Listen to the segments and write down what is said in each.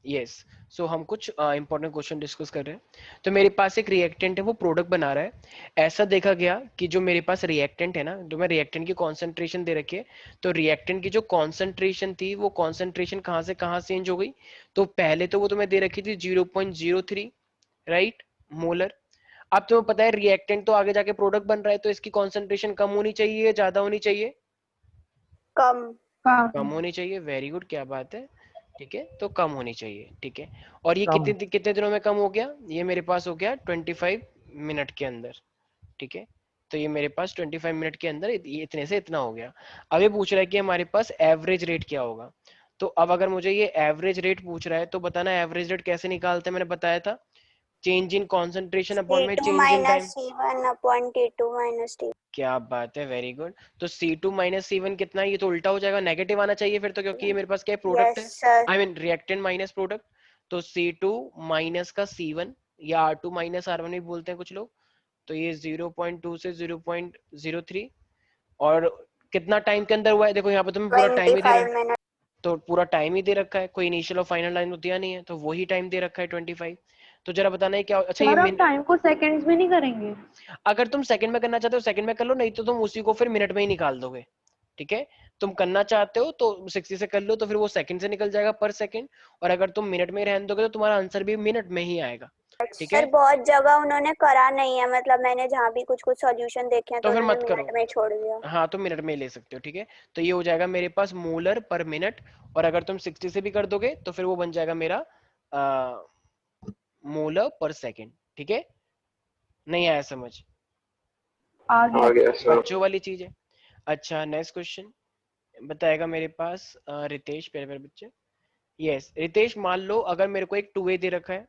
Yes. सो हम कुछ important question discuss कर रहे हैं। तो मेरे पास एक रिएक्टेंट है, वो प्रोडक्ट बना रहा है। ऐसा देखा गया कि जो मेरे पास रिएक्टेंट है ना, जो मैं रिएक्टेंट की कॉन्सेंट्रेशन दे रखी है, तो रिएक्टेंट की जो कॉन्सेंट्रेशन थी वो कॉन्सेंट्रेशन कहाँ से चेंज हो गई। तो पहले तो वो तुम्हें दे रखी थी 0.03, राइट, मोलर। अब तुम्हें पता है रिएक्टेंट तो आगे जाके प्रोडक्ट बन रहा है, तो इसकी कॉन्सेंट्रेशन कम होनी चाहिए या ज्यादा होनी चाहिए? कम। कम होनी चाहिए, वेरी गुड, क्या बात है। ठीक है, तो कम होनी चाहिए, ठीक है। और ये कम। कितने कितने दिनों में कम हो गया? ये मेरे पास हो गया 25 मिनट के अंदर, ठीक है। तो ये मेरे पास 25 मिनट के अंदर ये इतने से इतना हो गया। अब ये पूछ रहा है कि हमारे पास एवरेज रेट क्या होगा। तो अब अगर मुझे ये एवरेज रेट पूछ रहा है तो बताना एवरेज रेट कैसे निकालते हैं। मैंने बताया था चेंज इन कॉन्सेंट्रेशन अपॉन में C2 change in time. minus C1 upon T2 minus T। क्या बात है, वेरी गुड। तो C2 माइनस C1 कितना है? ये तो उल्टा हो जाएगा, नेगेटिव आना चाहिए फिर तो, क्योंकि ये मेरे पास क्या है, प्रोडक्ट यस है। Sir. I mean reactant minus product. तो C2 माइनस का C1, या R2 माइनस R1 भी बोलते हैं कुछ लोग। तो ये 0.2 से 0.03। और कितना टाइम के अंदर हुआ है? देखो यहाँ पे तुम्हें पूरा टाइम ही दे रहा 25 है, minutes। तो पूरा टाइम ही दे रखा है, कोई इनिशियल और फाइनल टाइम तो दिया नहीं है, तो वही टाइम दे रखा है 25। तो जरा बताना है क्या। अच्छा ये सर हम टाइम को सेकंड्स में नहीं करेंगे? अगर तुम सेकंड में करना चाहते हो सेकंड में कर लो, नहीं तो तुम उसी को फिर मिनट में ही निकाल दोगे, ठीक है। तुम करना चाहते हो तो 60 से कर लो, तो फिर वो सेकंड से निकल जाएगा पर सेकंड। और अगर तुम मिनट में ही रहने दोगे तो तुम्हारा आंसर भी मिनट में ही आएगा, ठीक सर है। बहुत जगह उन्होंने करा नहीं है, मतलब मैंने जहाँ भी कुछ कुछ सॉल्यूशन देखे हैं तो तो फिर उन्होंने मत करो। मिनट में छोड़ दिया। हाँ, तो मिनट में ही ले सकते हो, ठीक है। तो ये हो जाएगा मेरे पास मोलर पर मिनट। और अगर तुम 60 से भी कर दोगे तो फिर वो बन जाएगा मेरा मोलर पर सेकंड, ठीक है। नहीं आया समझ? आ आ गया। गया सर। बच्चों वाली चीज है। अच्छा, नेक्स्ट क्वेश्चन बताएगा मेरे पास रितेश, पहले मेरे बच्चे। यस रितेश, मान लो अगर मेरे को एक टू वे दे रखा है,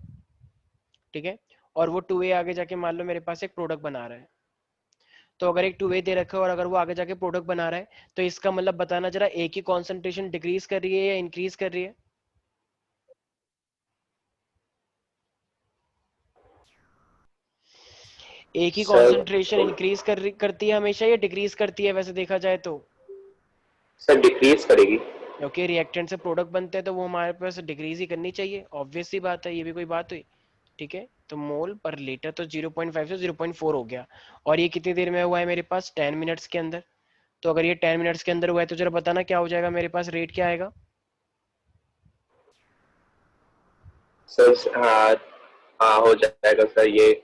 ठीक है। और वो टू वे आगे जाके मान लो मेरे पास एक प्रोडक्ट बना रहा है। तो अगर एक टू वे दे रखा है और अगर वो आगे जाके प्रोडक्ट बना रहा है, तो इसका मतलब बताना जरा, एक ही कॉन्सेंट्रेशन डिक्रीज कर रही है या इंक्रीज कर रही है? एक ही सर कॉन्सेंट्रेशन इंक्रीज करती है हमेशा या डिक्रीज करती है वैसे देखा जाए तो? सर डिक्रीज करेगी। क्योंकि रिएक्टेंट से प्रोडक्ट बनते हैं तो वो हमारे पास डिक्रीज ही करनी चाहिए, ऑब्वियस सी बात है, ये भी कोई बात हुई, ठीक है। तो मोल पर लीटर तो 0.5 से 0.4 हो गया। और ये कितनी देर में हुआ है मेरे पास? 10 मिनट्स के अंदर। तो अगर ये 10 मिनट्स के अंदर हुआ है तो जरा बताना क्या हो जाएगा मेरे पास, रेट क्या आएगा? सर हाँ, हाँ हो जाएगा सर ये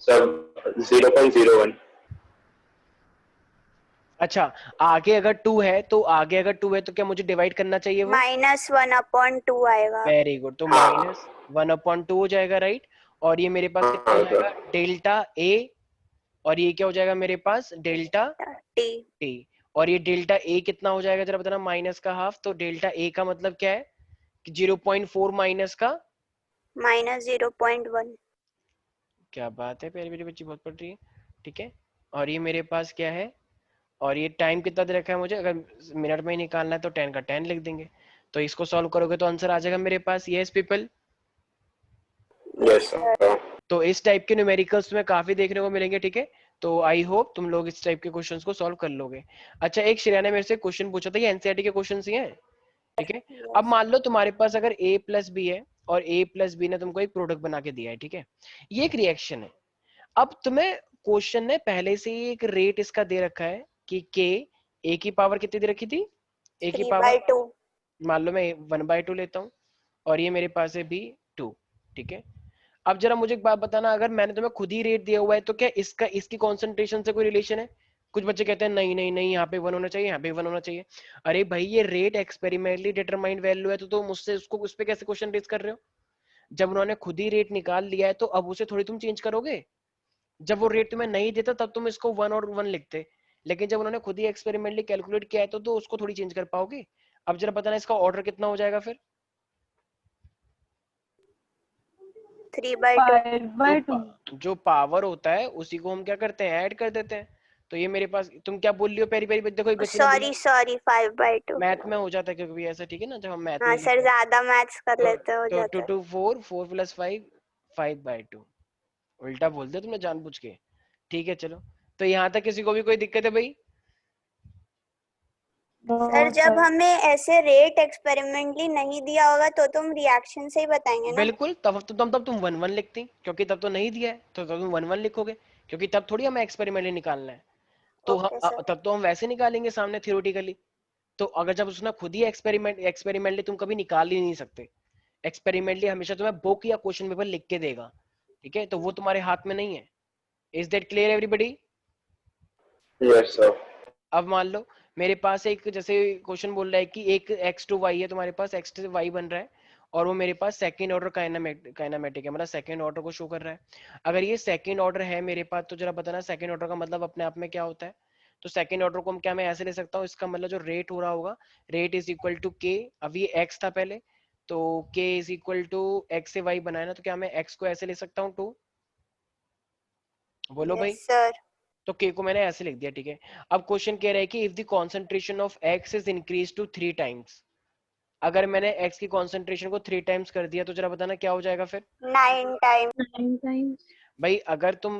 सर 0.01। अच्छा, आगे अगर टू है तो आगे अगर टू है तो क्या मुझे डिवाइड करना चाहिए वो? -1 upon 2 आएगा। वेरी गुड, तो हाँ -1/2 हो जाएगा, राइट। और ये मेरे पास कितना हो हाँ जाएगा? सर। Delta A. और ये क्या हो जाएगा मेरे पास? Delta T. टी। और ये डेल्टा ए कितना हो जाएगा जरा बताना? माइनस का हाफ, तो डेल्टा ए का मतलब क्या है कि 0.4 माइनस का? -0.1। क्या बात है, प्यारी मेरी बच्ची बहुत पढ़ रही है, ठीक है। और ये मेरे पास क्या है? और ये टाइम कितना दे रखा है मुझे? अगर मिनट में ही निकालना है तो 10 का 10 लिख देंगे। तो इसको सॉल्व करोगे तो आंसर आ जाएगा मेरे पास। Yes people. Yes yes sir. Sir. तो इस टाइप के न्यूमेरिकल्स तुम्हें काफी देखने को मिलेंगे, ठीक है। तो आई होप तुम लोग इस टाइप के क्वेश्चंस को सॉल्व कर लोगे। अच्छा, एक श्रेया ने मेरे से क्वेश्चन पूछा था, ये एनसीईआरटी के क्वेश्चंस ही हैं, ठीक है। अब यस। मान लो तुम्हारे पास अगर ए प्लस बी है और ए प्लस बी ने तुमको एक प्रोडक्ट बना के दिया है, ठीक है। ये एक रिएक्शन है। अब तुम्हें क्वेश्चन ने पहले से ही एक रेट इसका दे रखा है कि के, ए की पावर कितनी दे रखी थी? ए की पावर 3/2। मान लो मैं 1/2 लेता हूँ, और ये मेरे पास है बी 2, ठीक है। अब जरा मुझे एक बात बताना, अगर मैंने तुम्हें खुद ही रेट दिया हुआ है तो क्या इसका इसकी कॉन्सेंट्रेशन से कोई रिलेशन है? कुछ बच्चे कहते हैं नहीं नहीं नहीं, यहाँ पे 1 होना चाहिए, यहाँ पे 1 होना चाहिए। अरे भाई, ये रेट एक्सपेरिमेंटली डिटरमाइंड वैल्यू है, तो मुझसे उसको उस पे कैसे क्वेश्चन रेज कर रहे हो? जब उन्होंने खुद ही रेट निकाल लिया है तो अब उसे थोड़ी तुम चेंज करोगे। जब वो रेट तुम्हें नहीं देता तब तुम इसको 1 और 1 लिखते, लेकिन जब उन्होंने खुद ही एक्सपेरिमेंटली कैलकुलेट किया है तो उसको थोड़ी चेंज कर पाओगे। अब जरा बताना इसका ऑर्डर कितना हो जाएगा फिर? 3/2। 5/2। जो पावर होता है उसी को हम क्या करते हैं, ऐड कर देते हैं। तो ये मेरे पास, तुम क्या बोल रही हो पेरी पेरी? देखो एक बच्ची ने बोला सॉरी सॉरी 5/2। मैथ में हो जाता है कभी ऐसा, ठीक है ना, जब हम मैथ में हाँ यूज सर, करते ज्यादा मैथ्स कर हैं लेते हो तो टू जाता है। Two four, 4 + 5, 5/2। उल्टा बोल दिया तुमने जानबूझ के, ठीक है चलो। तो यहाँ तक किसी को भी कोई दिक्कत है भाई? सर जब हमें ऐसे रेट एक्सपेरिमेंटली नहीं दिया होगा तो तुम रिएक्शन से ही बताएंगे ना। बिल्कुल, तब तुम 1 1 लिखती, क्योंकि तब तो नहीं दिया है तो तब तुम 1 1 लिखोगे, क्योंकि तब थोड़ी हमें एक्सपेरिमेंटली निकालना है। तो ओके सर। तब तो हम वैसे निकालेंगे सामने थियोरेटिकली। तो अगर जब उसने खुद ही एक्सपेरिमेंटली तुम कभी निकाल ही नहीं सकते। एक्सपेरिमेंटली हमेशा तुम्हें बुक या क्वेश्चन पेपर लिख के देगा, ठीक है, तो वो तुम्हारे हाथ में नहीं है। Is that clear everybody? Yes sir. अब मान लो मेरे पास एक जैसे क्वेश्चन बोल रहा है कि एक x टू y है, तुम्हारे पास x से y बन रहा है, और वो मेरे पास सेकंड ऑर्डर काइनेमेटिक है, मतलब सेकंड ऑर्डर को शो कर रहा है। अगर ये सेकंड ऑर्डर है मेरे पास, तो जरा बताना सेकंड ऑर्डर का मतलब अपने आप में क्या होता है। तो सेकंड ऑर्डर को हम क्या, मैं ऐसे ले सकता हूँ, इसका मतलब जो रेट हो रहा होगा, रेट इज इक्वल टू के। अब ये x था पहले, तो k is equal to x से y बनाया ना, तो क्या मैं x को ऐसे ले सकता हूँ 2? बोलो भाई। Yes sir. तो k को मैंने ऐसे लिख दिया, ठीक है। अब क्वेश्चन कह रहा है कि if the concentration of x is increase to 3 times, अगर मैंने x की कंसंट्रेशन को 3 टाइम्स कर दिया, तो जरा बताना क्या हो जाएगा फिर। 9 टाइम। 9 टाइम्स। भाई अगर तुम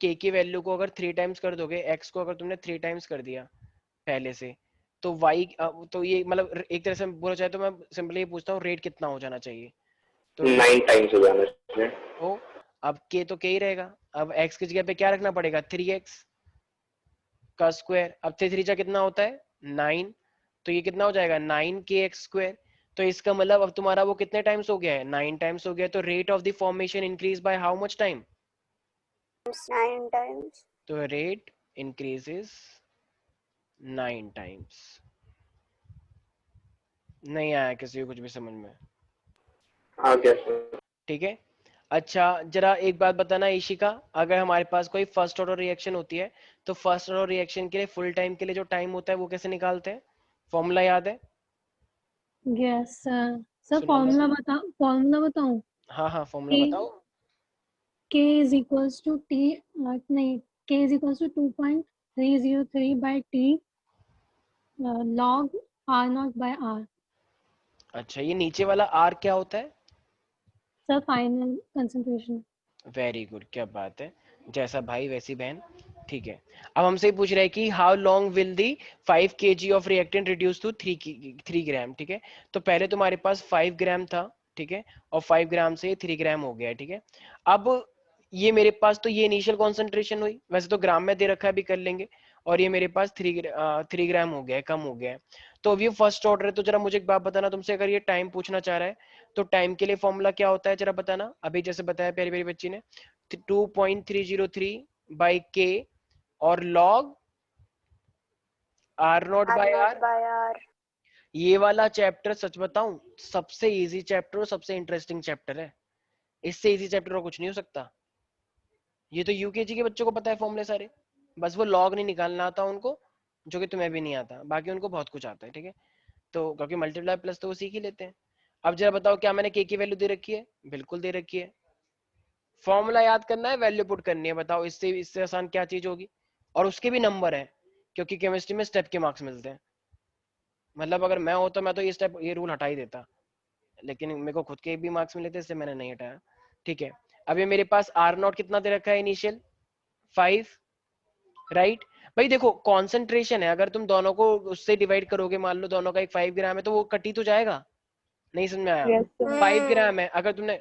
k की वैल्यू को अगर 3 टाइम्स कर दोगे, x को अगर तुमने 3 टाइम्स कर दिया पहले से, तो y तो ये मतलब एक तरह से बोला जाए तो मैं सिंपली ये पूछता हूँ रेट कितना हो जाना चाहिए। तो 9 टाइम्स हो जाना चाहिए। तो अब k तो k ही रहेगा, अब x की जगह पे क्या रखना पड़ेगा, 3x का स्क्वायर। अब 3 3 कितना होता है, 9, तो ये कितना हो जाएगा 9kx²। तो इसका मतलब अब तुम्हारा वो कितने टाइम्स हो गया है, 9 टाइम्स हो गया। तो rate of the formation increase by how much time. 9 times. तो रेट इंक्रीजेस 9 टाइम्स। नहीं आया किसी को कुछ भी समझ में? आ गया सर। ठीक है। अच्छा जरा एक बात बताना ईशिका, अगर हमारे पास कोई फर्स्ट ऑर्डर रिएक्शन होती है, तो फर्स्ट ऑर्डर रिएक्शन के लिए फुल टाइम के लिए जो टाइम होता है वो कैसे निकालते हैं, फॉर्मूला याद है? Yes sir. सर सुनाना। फॉर्मूला बताऊं? हाँ हाँ फॉर्मूला बताओ। k is equals to t नहीं, k is equals to 2.303 by t log r naught by r। अच्छा ये नीचे वाला आर क्या होता है? Sir final concentration. Very good, क्या बात है, जैसा भाई वैसी बहन। ठीक है। अब हमसे ही पूछ रहा है कि how long will the 5 kg of reactant reduce to 3 gram, ठीक है। तो पहले तुम्हारे पास 5 ग्राम था, ठीक है, और 5 ग्राम से 3 ग्राम हो गया, ठीक है। अब ये मेरे पास तो ये इनिशियल कॉन्सेंट्रेशन हुई, वैसे तो ग्राम में दे रखा है, अभी कर लेंगे। और ये मेरे पास 3 ग्राम हो गया है, कम हो गया है। तो अब ये फर्स्ट ऑर्डर है, तो जरा मुझे एक बात बताना तुमसे, अगर ये टाइम पूछना चाह रहा है, तो टाइम के लिए फॉर्मूला क्या होता है जरा बताना। अभी जैसे बताया प्यारी प्यारी बच्ची ने, 2.303 बाई के और log R not R by not R. By R. ये वाला चैप्टर सच बताऊं सबसे इजी चैप्टर और सबसे इंटरेस्टिंग चैप्टर है। इससे इजी चैप्टर और कुछ नहीं हो सकता। ये तो यूकेजी के बच्चों को पता है फॉर्मूले सारे, बस वो लॉग नहीं निकालना आता उनको, जो कि तुम्हें भी नहीं आता, बाकी उनको बहुत कुछ आता है, ठीक है। तो क्योंकि मल्टीप्लाई प्लस तो वो सीख ही लेते हैं। अब जरा बताओ क्या मैंने के की वैल्यू दे रखी है, बिल्कुल दे रखी है। फॉर्मूला याद करना है, वैल्यू पुट करनी है, बताओ इससे आसान क्या चीज होगी। और उसके भी नंबर है, क्योंकि केमिस्ट्री में स्टेप के मार्क्स मिलते हैं। मतलब अगर मैं होता मैं तो ये स्टेप ये रूल हटा ही देता, लेकिन मेरे को खुद के भी मार्क्स मिले थे, इससे मैंने नहीं हटाया, ठीक है। अब ये मेरे पास आर नॉट कितना दे रखा है इनिशियल 5, राइट। भाई देखो कॉन्सेंट्रेशन है, अगर तुम दोनों को उससे डिवाइड करोगे, मान लो दोनों का एक 5 ग्राम है, तो वो कट ही तो जाएगा। नहीं समझ में आया? Yes sir. 5 ग्राम है, अगर तुमने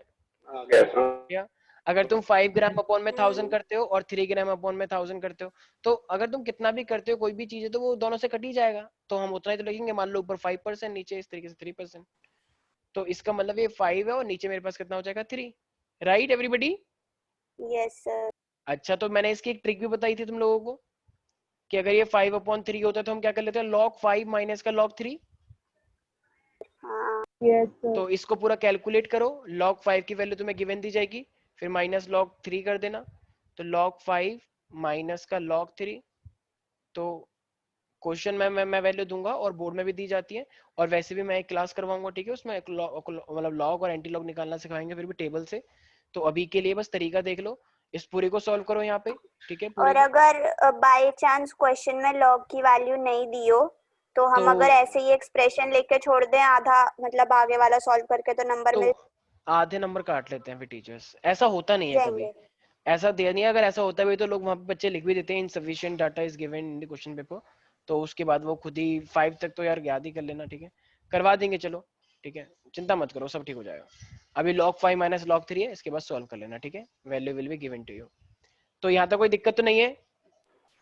आ गया सर। क्या, अगर तुम 5 ग्राम अपॉन में 1000 करते हो और 3 ग्राम अपॉन में 1000 करते हो, तो अगर तुम कितना भी करते हो कोई भी चीज है, तो वो दोनों से कट ही जाएगा। तो हम उतना ही तो लिखेंगे, मान लो ऊपर 5%, नीचे इस तरीके से 3%। तो इसका मतलब ये 5 है और नीचे मेरे पास कितना हो जाएगा 3, राइट एवरीबडी। Yes sir. अच्छा तो मैंने इसकी एक ट्रिक भी बताई थी तुम लोगों को, कि अगर ये 5/3 होता है तो हम क्या कर लेते हैं, log 5 माइनस का log 3। हाँ। Yes sir. तो इसको पूरा कैलकुलेट करो, log 5 की वैल्यू तुम्हें गिवन दी जाएगी, फिर माइनस log 3 कर देना। तो log 5 माइनस का log 3, तो क्वेश्चन में मैं वैल्यू दूंगा और बोर्ड में भी दी जाती है, और वैसे भी मैं एक क्लास करवाऊंगा, ठीक है, उसमें मतलब लॉग और एंटी लॉग निकालना सिखाएंगे, फिर भी टेबल से। तो अभी के लिए बस तरीका देख लो, इस पूरे को सॉल्व करो यहाँ पे, ठीक है पूरे और को। अगर बाय चांस क्वेश्चन में लॉग की वैल्यू नहीं दी हो, तो तो हम अगर ऐसे ही एक्सप्रेशन लेके छोड़ दें आधा, मतलब आगे वाला सॉल्व करके, तो नंबर तो मिल आधे नंबर काट लेते हैं फिर टीचर्स, ऐसा होता नहीं है कभी, जाएंगे। ऐसा दिया नहीं है। अगर ऐसा होता है तो लोग वहां पे बच्चे लिख भी देते हैं, insufficient data is given in the question paper, तो उसके बाद वो खुद ही 5 तक तो यार याद ही कर लेना, ठीक है, करवा देंगे चलो, ठीक है, चिंता मत करो, सब ठीक हो जाएगा। अभी log 5 माइनस log 3 है, इसके बाद सॉल्व कर लेना, ठीक है, value will be given to you. तो यहाँ तक कोई दिक्कत तो नहीं है?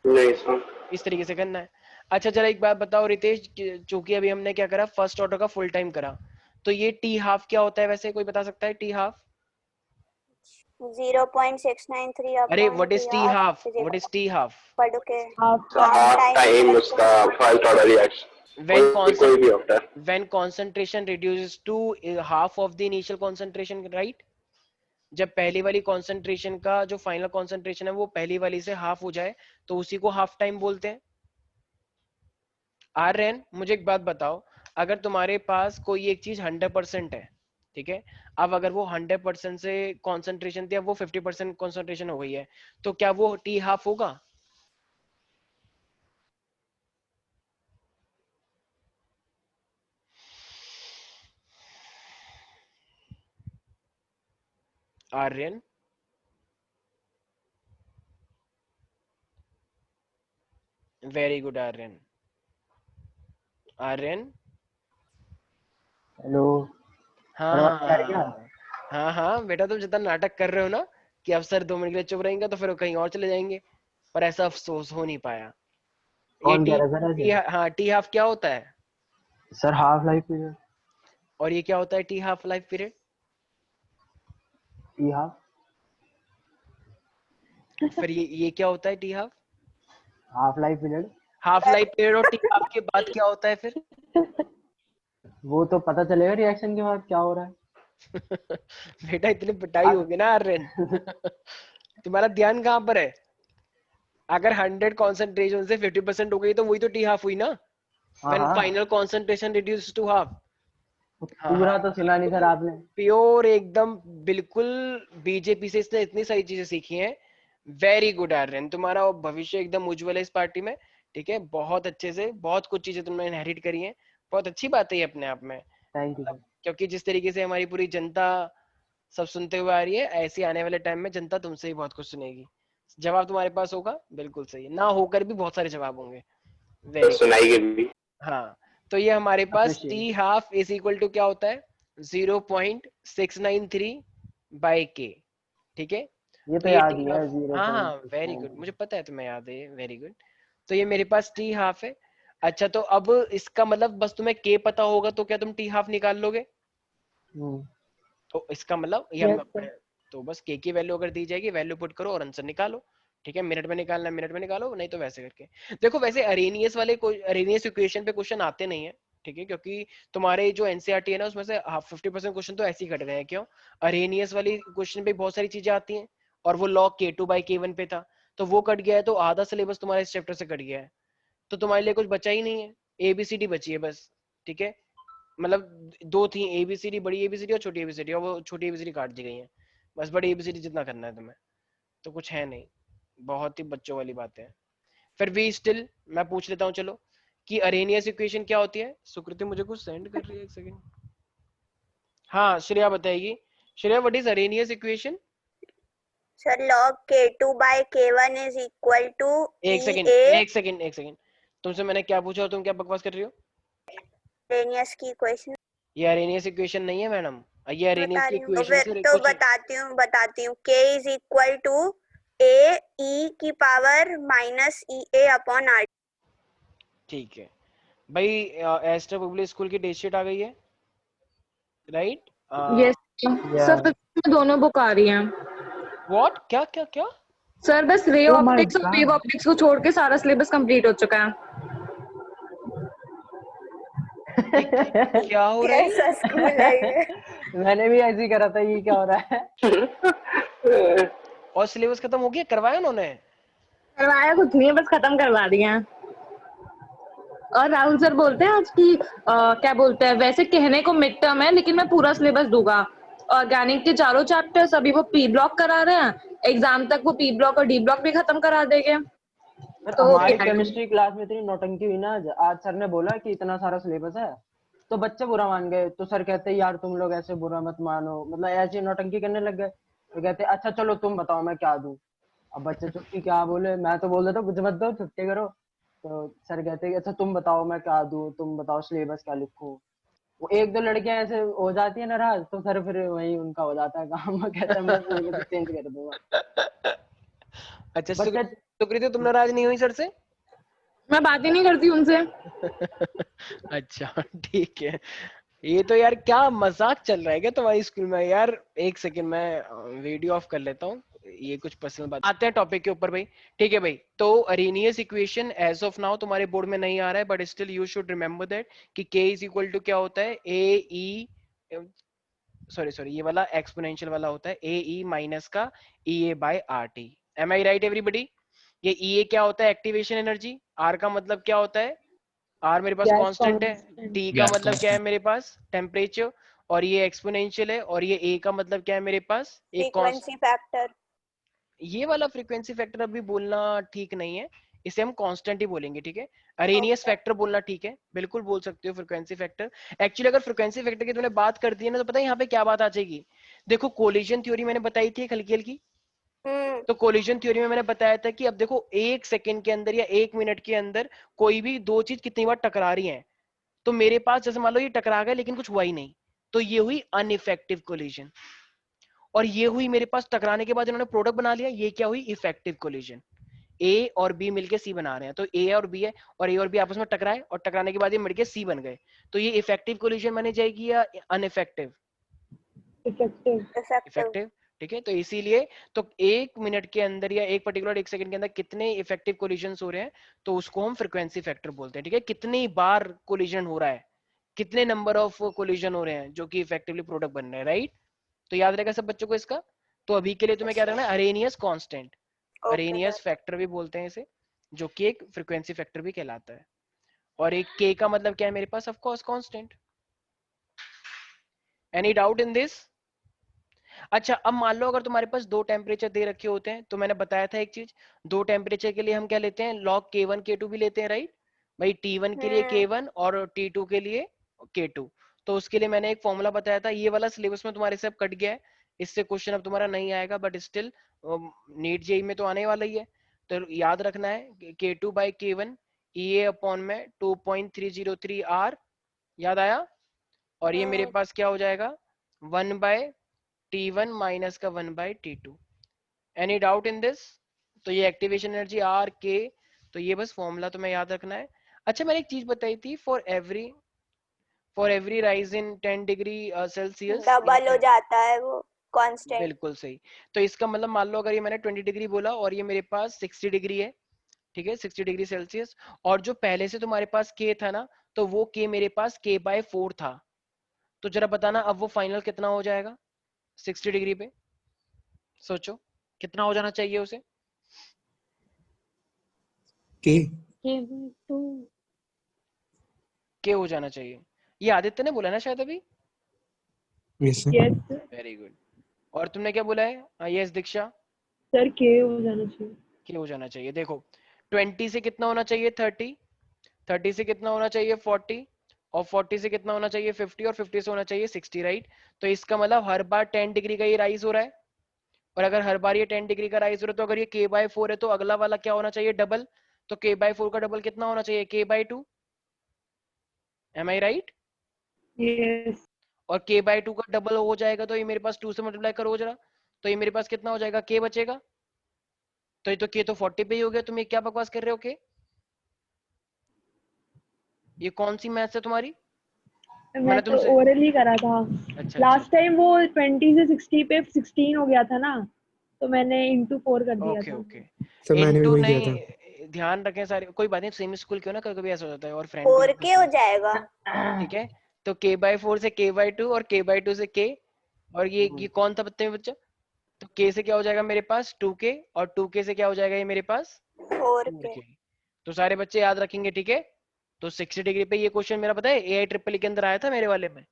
नहीं सर। इस तरीके से करना है। अच्छा चलो एक बात बताओ रितेश, चूंकि अभी हमने क्या करा, फर्स्ट ऑर्डर का फुल टाइम करा, तो ये टी हाफ क्या होता है वैसे, कोई बता सकता है टी हाफ? 0.693 अरे upon what is T T half, half what is T half? पढ़ो के half So half time उसका फर्स्ट ऑर्डर रिएक्शन when कोई भी होता है। when concentration reduces to half of the initial concentration, right? जब पहली वाली concentration का जो final concentration है वो पहली वाली से हाफ हो जाए तो उसी को हाफ टाइम बोलते हैं। आर्यन मुझे एक बात बताओ, अगर तुम्हारे पास कोई एक चीज 100% है, ठीक है, अब अगर वो 100% से concentration थी, अब वो 50% concentration हो गई है, तो क्या वो टी हाफ होगा? Aryan very good Aryan. Aryan hello. हाँ हेलो, हाँ आ रही है? हाँ हाँ बेटा, तुम जितना नाटक कर रहे हो ना कि अब सर 2 मिनट के लिए चुप रहेंगे तो फिर वो कहीं और चले जाएंगे, पर ऐसा अफसोस हो नहीं पाया। ये कौन कह टी रहा है सर टी ऐसे? हाँ टी हाफ क्या होता है? Sir half life period. और ये क्या होता है T half life period? T half. फिर ये क्या होता है T half? Half life period. Half life period और टी हाफ के बाद क्या होता है फिर? वो तो पता चलेगा रिएक्शन के बाद क्या हो रहा है। बेटा इतनी पिटाई होगी ना आर्यन तुम्हारा ध्यान कहाँ पर है? अगर 100 कॉन्सेंट्रेशन से 50% हो गई तो वही तो टी हाफ हुई ना, हाँ व्हेन हाँ, final concentration reduce to half. हाँ पूरा हाँ तो सुना नहीं सर आपने। प्योर एकदम बिल्कुल, बीजेपी से इसने इतनी सारी चीजें सीखी हैं। वेरी गुड आर्यन, तुम्हारा भविष्य एकदम उज्जवल है इस पार्टी में, ठीक है, बहुत अच्छे से बहुत कुछ चीजें तुमने इनहेरिट करी हैं, बहुत अच्छी बात है ये अपने आप में, थैंक यू सर। क्योंकि जिस तरीके से हमारी पूरी जनता सब सुनते हुए आ रही है, ऐसे आने वाले टाइम में जनता तुमसे ही बहुत कुछ सुनेगी। जवाब तुम्हारे पास होगा, बिल्कुल सही, ना होकर भी बहुत सारे जवाब होंगे। Very good. सुनाई भी। हाँ तो ये हमारे पास टी appreciate. Half is equal to क्या होता है, 0.693 बाई के, ठीक है, ये तो तो ये याद टी ही है, हाफ, हाँ हाँ वेरी गुड, 0.693। मुझे पता है तुम्हें याद है, वेरी गुड। तो ये मेरे पास टी हाफ है। अच्छा तो अब इसका मतलब बस तुम्हें के पता होगा तो क्या तुम टी हाफ निकाल लोगे? तो इसका मतलब ये yes हम sir. तो बस के की वैल्यू अगर दी जाएगी, वैल्यू पुट करो और आंसर निकालो, ठीक है, मिनट में निकालना है मिनट में निकालो, नहीं तो वैसे करके देखो। वैसे अरेनियस वाले अरेनियस इक्वेशन पे क्वेश्चन आते नहीं है, ठीक है, क्योंकि तुम्हारे जो एनसीईआरटी है ना उसमें से 50% क्वेश्चन तो ऐसे ही कट रहे हैं। क्यों? अरेनियस वाली क्वेश्चन पे बहुत सारी चीजें आती हैं, और वो log k2 बाई k1 पे था, तो वो कट गया है, तो आधा सिलेबस तुम्हारे इस चैप्टर से कट गया है, तो तुम्हारे लिए कुछ बचा ही नहीं है, एबीसीडी बची है बस, ठीक है, मतलब दो थी, एबीसीडी, बड़ी एबीसीडी और छोटी एबीसीडी, और वो छोटी एबीसीडी काट दी गई है, बस बड़ी एबीसीडी जितना करना है तुम्हें, तो कुछ है नहीं, बहुत ही बच्चों वाली बातें हैं। फिर भी स्टिल मैं पूछ लेता हूँ चलो कि अरेनियस इक्वेशन क्या होती है। सुकृति मुझे कुछ सेंड कर रही है, एक सेकंड। हाँ श्रेया बताएगी। Shreya what is Arrhenius equation? Sir log k2 by k1 is equal to एक सेकंड EA एक सेकंड एक सेकंड, तुमसे मैंने क्या पूछा और तुम क्या बकवास कर रही हो? अरेनियस की इक्वेशन ये अरेनियस इक्वेशन नहीं है मैडम, ये अरेनियस बता की रही हूँ, तो इक्वेशन फिर से तो कुछ बताती हूँ k is equal to a e की power minus EA upon R। ठीक है भाई, एस्टर पब्लिक स्कूल की डेट शीट आ गई है, राइट? यस सर, या में दोनों बुक आ रही हैं व्हाट, क्या क्या क्या? सर। बस रे ओ माय ऑप्टिक्स और वेव गॉड, ऑप्टिक्स को छोड़ के सारा सिलेबस कंप्लीट हो चुका है। ये क्या हो रहा है? कैसा स्कूल है ये? मैंने भी ऐसे ही करा था, ये क्या हो रहा है? और सिलेबस खत्म हो गया, करवाया उन्होंने? करवाया कुछ नहीं है, बस खत्म करवा दिया है। और राहुल सर बोलते हैं आज की क्या बोलते हैं, वैसे कहने को मिड टर्म है लेकिन मैं पूरा सिलेबस दूंगा। ऑर्गेनिक के चारों चैप्टर्स अभी वो पी ब्लॉक करा रहे हैं, एग्जाम तक वो पी ब्लॉक और डी ब्लॉक भी खत्म करा देंगे। सर तो हमारी क्या है? केमिस्ट्री क्लास में इतनी नौटंकी हुई ना, आज सर ने बोला कि इतना सारा सिलेबस है, तो बच्चे बुरा मान गए, तो सर कहते यार तुम लोग ऐसे बुरा मत मानो, मतलब ऐसी नौटंकी करने लग गए, तो कहते अच्छा चलो तुम बताओ मैं क्या दूं। अब बच्चे छुट्टी क्या बोले, मैं तो बोल देता कुछ मत दो, छुट्टी करो। तो सर कहते हैं कि अच्छा तुम बताओ मैं क्या दूं, तुम बताओ सिलेबस क्या लिखूं। वो एक दो लड़कियां ऐसे हो जाती है नाराज, तो सर फिर वही उनका हो जाता है काम। वो कहता है मैं सिलेबस चेंज कर दूंगा। अच्छा बट सुकृति, तुम नाराज नहीं हुई सर से? मैं बात ही नहीं करती उनसे। अच्छा ठीक है। ये तो यार क्या मजाक चल रहा है क्या तुम्हारी स्कूल में यार? एक सेकंड, मैं वीडियो ऑफ कर लेता हूँ। ये कुछ पर्सनल बात, आते हैं टॉपिक के ऊपर भाई। ठीक है भाई, तो Arrhenius equation as of now तुम्हारे बोर्ड में नहीं आ रहा है, but still you should remember that कि k इज इक्वल टू क्या होता है, ए ई, सॉरी ये वाला एक्सपोनेंशियल वाला होता है ए ई माइनस का ई ए बाय आर टी। एम आई राइट एवरीबडी? ये ई ए क्या होता है, एक्टिवेशन एनर्जी। आर का मतलब क्या होता है, आर मेरे पास गैस कांस्टेंट है। कांस्टेंट। टी का मतलब क्या है मेरे पास, टेम्परेचर। और ये एक्सपोनेंशियल है। और ये ए का मतलब क्या है मेरे पास, एक कॉन्स्ट। Frequency factor. ये वाला फ्रीक्वेंसी फैक्टर अभी बोलना ठीक नहीं है, इसे हम कांस्टेंट ही बोलेंगे, ठीक है। Arrhenius okay. फैक्टर बोलना ठीक है, बिल्कुल बोल सकते हो फ्रीक्वेंसी फैक्टर। एक्चुअली अगर फ्रीक्वेंसी फैक्टर की तुमने बात कर दी है ना, तो पता है यहाँ पे क्या बात आ जाएगी। देखो कोलिजन थ्योरी मैंने बताई थी हल्की हल्की। तो कोलिजन थ्योरी में मैंने बताया था कि अब देखो एक सेकंड के अंदर या एक मिनट के अंदर कोई भी दो चीज कितनी बार टकरा रही है। तो मेरे पास जैसे मान लो ये टकरा गए लेकिन कुछ हुआ ही नहीं, तो ये हुई अनइफेक्टिव कोलिजन। और ये हुई मेरे पास टकराने के बाद इन्होंने प्रोडक्ट बना लिया, ये क्या हुई, इफेक्टिव कोलिजन। ए और बी मिलके सी बना रहे हैं, तो ए और बी है, और ए और बी आपस में टकराए और टकराने के बाद ये मिलके सी बन गए। तो ये इफेक्टिव कोलिजन मानी जाएगी या अनइफेक्टिव? इफेक्टिव। इफेक्टिव। इफेक्टिव, ठीक है। तो इसीलिए तो एक मिनट के अंदर या एक पर्टिकुलर एक सेकंड के अंदर कितने इफेक्टिव कोलिजन्स हो रहे हैं, तो उसको हम फ्रीक्वेंसी फैक्टर बोलते हैं, ठीक है। कितनी बार कोलिजन हो रहा है, कितने नंबर ऑफ कोलिजन हो रहे हैं जो कि इफेक्टिवली प्रोडक्ट बन रहे हैं, राइट। तो याद रहेगा सब बच्चों को इसका। तो अभी के लिए तुम्हें क्या रखना है, Arrhenius constant, okay Arrhenius sir. Factor भी बोलते हैं इसे, जो कि एक फ्रीक्वेंसी फैक्टर भी कहलाता है। और एक के का मतलब क्या है मेरे पास, of course constant. Any doubt in this? अच्छा अब मान लो अगर तुम्हारे पास दो टेम्परेचर दे रखे होते हैं, तो मैंने बताया था एक चीज, दो टेम्परेचर के लिए हम क्या लेते हैं, लॉग K1 K2 भी लेते हैं, राइट भाई। T1 के लिए K1 और T2 के लिए K2। तो उसके लिए मैंने एक फॉर्मूला बताया था, ये वाला सिलेबस में तुम्हारे सब कट गया है, इससे क्वेश्चन अब तुम्हारा नहीं आएगा, बट स्टिल नीट जेई में तो आने वाला ही है। तो याद रखना है K2 by K1 EA upon में 2.303 R, याद आया। और ये मेरे पास क्या हो जाएगा, 1 बाय T1 माइनस का 1 by T2। Any doubt in this? तो ये एक्टिवेशन एनर्जी आर के, तो ये बस फॉर्मूला तुम्हें याद रखना है। अच्छा मैंने एक चीज बताई थी, for every rise in 10 degree Celsius, double हो जाता है वो कांस्टेंट। बिल्कुल सही। तो इसका मतलब मान लो अगर ये मैंने 20 डिग्री बोला और ये मेरे पास 60 डिग्री है, ठीक है, 60 डिग्री सेल्सियस। और जो पहले से तुम्हारे पास के था ना, तो वो के मेरे पास K/4 था। तो जरा बताना अब वो फाइनल कितना हो जाएगा 60 डिग्री पे, सोचो कितना हो जाना चाहिए उसे। के K/2। के हो जाना चाहिए, ये आदित्य ने बोला ना शायद अभी। Yes yes sir. Very good. और तुमने क्या बोला है, यस दीक्षा? सर K हो जाना चाहिए। के हो जाना चाहिए। देखो 20 से कितना होना चाहिए 30, 30 से कितना होना चाहिए 40, और 40 से कितना होना चाहिए 50, और 50 से होना चाहिए 60, राइट। तो इसका मतलब हर बार 10 डिग्री का ये राइज हो रहा है। और अगर हर बार ये 10 डिग्री का राइज हो रहा है, तो अगर ये K/4 है तो अगला वाला क्या होना चाहिए, डबल। तो K/4 का डबल कितना होना चाहिए, K/2। एम आई राइट? यस। और K/2 का डबल हो जाएगा तो ये मेरे पास 2 से मल्टीप्लाई करो जरा, तो ये मेरे पास कितना हो जाएगा, K बचेगा। तो ये तो K तो 40 पे ही हो गया, तुम ये क्या बकवास कर रहे हो, K? ये कौन सी मैथ्स है तुम्हारी? मैं मैंने तो तुमसे, ओरल ही करा था। अच्छा लास्ट टाइम वो 20 से 60 पे 16 हो गया था ना, तो मैंने into 4 कर दिया ओके था। ओके। सर मैंने भी इनटू वही किया था। नहीं, ध्यान रखें सारे, कोई बात नहीं, सेम स्कूल क्यों ना, कभी कभी ऐसा हो जाता है, और फ्रेंड 4K हो भी, जाएगा। ठीक है। तो K/4 से K/2 और K/2 से K, और ये कौन था बच्चे में बच्चा, तो K से क्या हो जाएगा मेरे पास 2K, और 2K से क्या हो जाएगा ये मेरे पास 4K। 4K। तो सारे बच्चे याद रखेंगे, ठीक है। तो 60 डिग्री पे ये क्वेश्चन मेरा पता है AI EEE के अंदर आया था मेरे वाले में,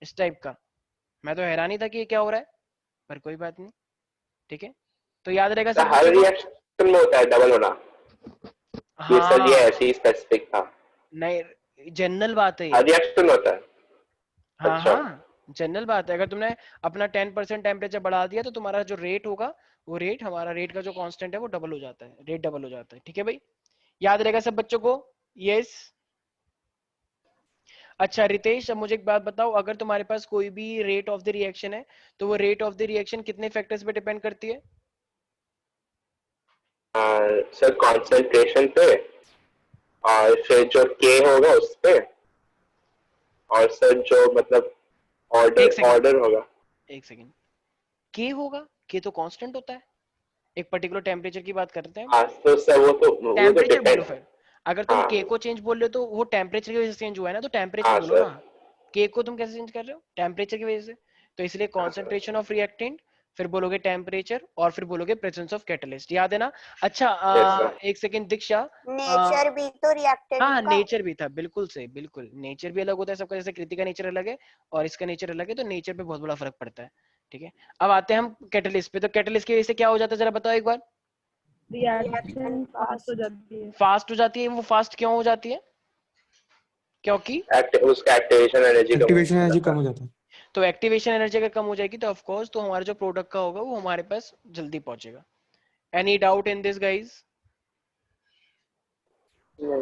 इस टाइप का। मैं तो हैरान ही था कि ये क्या हो रहा है, पर कोई बात नहीं, ठीक है। तो याद रहेगा तो सब हर बच्चों को। रिएक्शन में होता है डबल होना? ये सर ये हाँ, ऐसे ही स्पेसिफिक था? नहीं जनरल बात है हर ये। रिएक्शन में होता है? हाँ अच्छा। हाँ, जनरल बात है। अगर तुमने अपना 10% टेम्परेचर बढ़ा दिया, तो तुम्हारा जो रेट होगा, वो रेट, हमारा रेट का जो कांस्टेंट है वो डबल हो जाता है, रेट डबल हो जाता है, ठीक है भाई। याद रहेगा सब बच्चों को? यस। अच्छा रितेश, अब मुझे एक बात बताओ, अगर तुम्हारे पास कोई भी रेट ऑफ द रिएक्शन है तो वो रेट ऑफ द रिएक्शन कितने फैक्टर्स पे डिपेंड करती है? सर कॉन्सेंट्रेशन पे, और फिर जो के होगा उस पे, और सर जो मतलब एक ऑर्डर होगा। सेकेंड, के होगा? के तो कांस्टेंट होता है, एक पर्टिकुलर टेम्परेचर की बात करते हैं। हाँ तो सर वो तो टेम्परेचर बोलो डिपेंड। फिर। अगर तुम हाँ के को चेंज बोल रहे हो तो वो टेम्परेचर की वजह से चेंज हुआ है ना, तो टेम्परेचर हाँ बोलो सर। ना। के को तुम कैसे चेंज कर रहे हो? टेम्परेचर की वजह से। तो इसलिए हाँ सर। कॉन्सेंट्रेशन ऑफ रिएक्टेंट, फिर बोलोगे टेम्परेचर, और फिर बोलोगे प्रेजेंस ऑफ कैटलिस्ट। याद है ना? अच्छा यस सर। एक सेकेंड दीक्षा, नेचर भी तो रिएक्टेंट हाँ का। नेचर भी था, बिल्कुल सही, बिल्कुल नेचर भी अलग होता है सबका, जैसे कृति का नेचर अलग है और इसका नेचर अलग है, तो नेचर पे बहुत बड़ा फर्क पड़ता है। ठीक है, अब आते हैं हम कैटलिस्ट पे। तो कैटलिस्ट की वजह से क्या हो जाता है, जरा बताओ एक बार। रिएक्शन फास्ट हो जाती है। फास्ट हो जाती है। वो फास्ट क्यों हो जाती है? क्योंकि उसका एक्टिवेशन एनर्जी कम एक्टिवेशन हो एनर्जी जाता कम है। हो जाता है। तो एक्टिवेशन एनर्जी अगर कम हो जाएगी तो ऑफ कोर्स तो हमारा जो प्रोडक्ट का होगा वो हमारे पास जल्दी पहुंचेगा। Any doubt in this guys?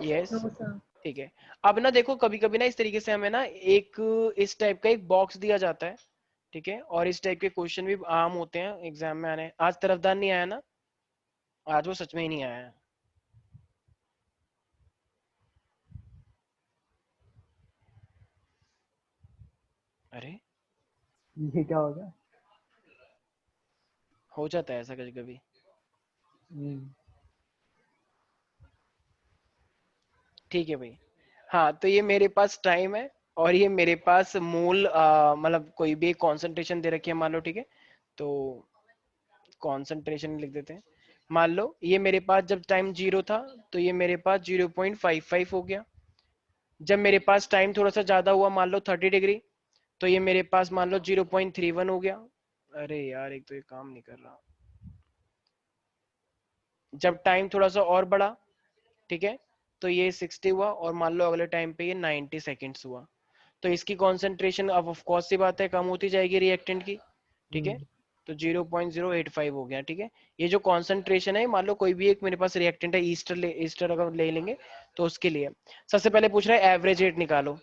Yes. No sir. ठीक है, अब ना देखो कभी कभी ना इस तरीके से हमें ना एक इस टाइप का एक बॉक्स दिया जाता है, ठीक है, और इस टाइप के क्वेश्चन भी आम होते हैं एग्जाम में आने। आज तरफदार नहीं आया ना? आज वो सच में ही नहीं आया है। अरे ये क्या हो गया? हो जाता है ऐसा कभी कभी। ठीक है भाई। हाँ तो ये मेरे पास टाइम है और ये मेरे पास मूल मतलब कोई भी कंसंट्रेशन दे रखी है मान लो, ठीक है, तो कंसंट्रेशन लिख देते हैं। मान लो ये मेरे पास जब टाइम 0 था तो ये मेरे पास 0.55 हो गया। जब मेरे पास टाइम थोड़ा सा ज्यादा हुआ, मान लो 30 डिग्री, तो ये मेरे पास मान लो 0.31 हो गया। अरे यार एक तो ये काम नहीं कर रहा। जब टाइम थोड़ा सा और बढ़ा, ठीक है, तो ये 60 हुआ, और मान लो अगले टाइम पे ये 90 सेकेंड्स हुआ। तो इसकी कॉन्सेंट्रेशन अब ऑफ कोर्स सी बात है कम होती जाएगी रिएक्टेंट की, ठीक है, तो 0.085 हो गया। ठीक है, ये जो कॉन्सेंट्रेशन है, मान लो कोई भी एक मेरे पास रिएक्टेंट है, ईस्टर अगर ले लेंगे तो उसके लिए सबसे पहले पूछ रहा है एवरेज रेट निकालो।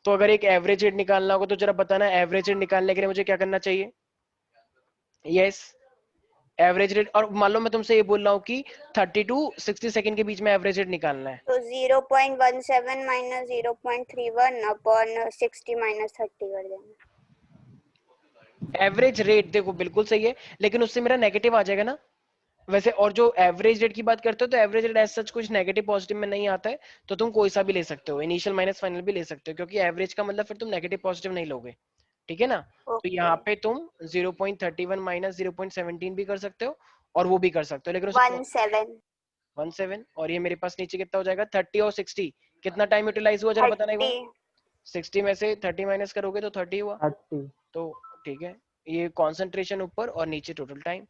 तो अगर एक एवरेज रेट निकालना होगा तो जरा बताना, एवरेज रेट निकालने के लिए मुझे क्या करना चाहिए? Yes, average rate. और मान लो मैं तुमसे ये बोल रहा हूँ कि 30 टू 60 सेकंड के बीच में एवरेज रेट निकालना है, तो 0.17 माइनस 0.31 अपॉन 60 माइनस 30 कर देना। एवरेज रेट देखो बिल्कुल सही है, लेकिन उससे मेरा नेगेटिव आ जाएगा ना वैसे। और जो एवरेज रेट की बात करते हो तो एवरेज रेट एज सच कुछ नेगेटिव पॉजिटिव में नहीं आता है, तो तुम कोई सा भी ले सकते हो, इनिशियल माइनस फाइनल भी ले सकते हो, क्योंकि एवरेज का मतलब फिर तुम नेगेटिव पॉजिटिव नहीं लोगे। ठीक है ना? तो ओके। यहाँ पे तुम 0.31 माइनस 0.17 भी कर सकते हो और वो भी कर सकते हो, लेकिन उसे 17 17। और ये मेरे पास नीचे कितना हो जाएगा? 30 और 60। कितना टाइम यूटिलाइज हुआ जरा बताना एक बार। 30 60 में से 30 माइनस करोगे तो 30 हुआ। 30। तो ठीक है, ये कॉन्सेंट्रेशन ऊपर और नीचे टोटल टाइम,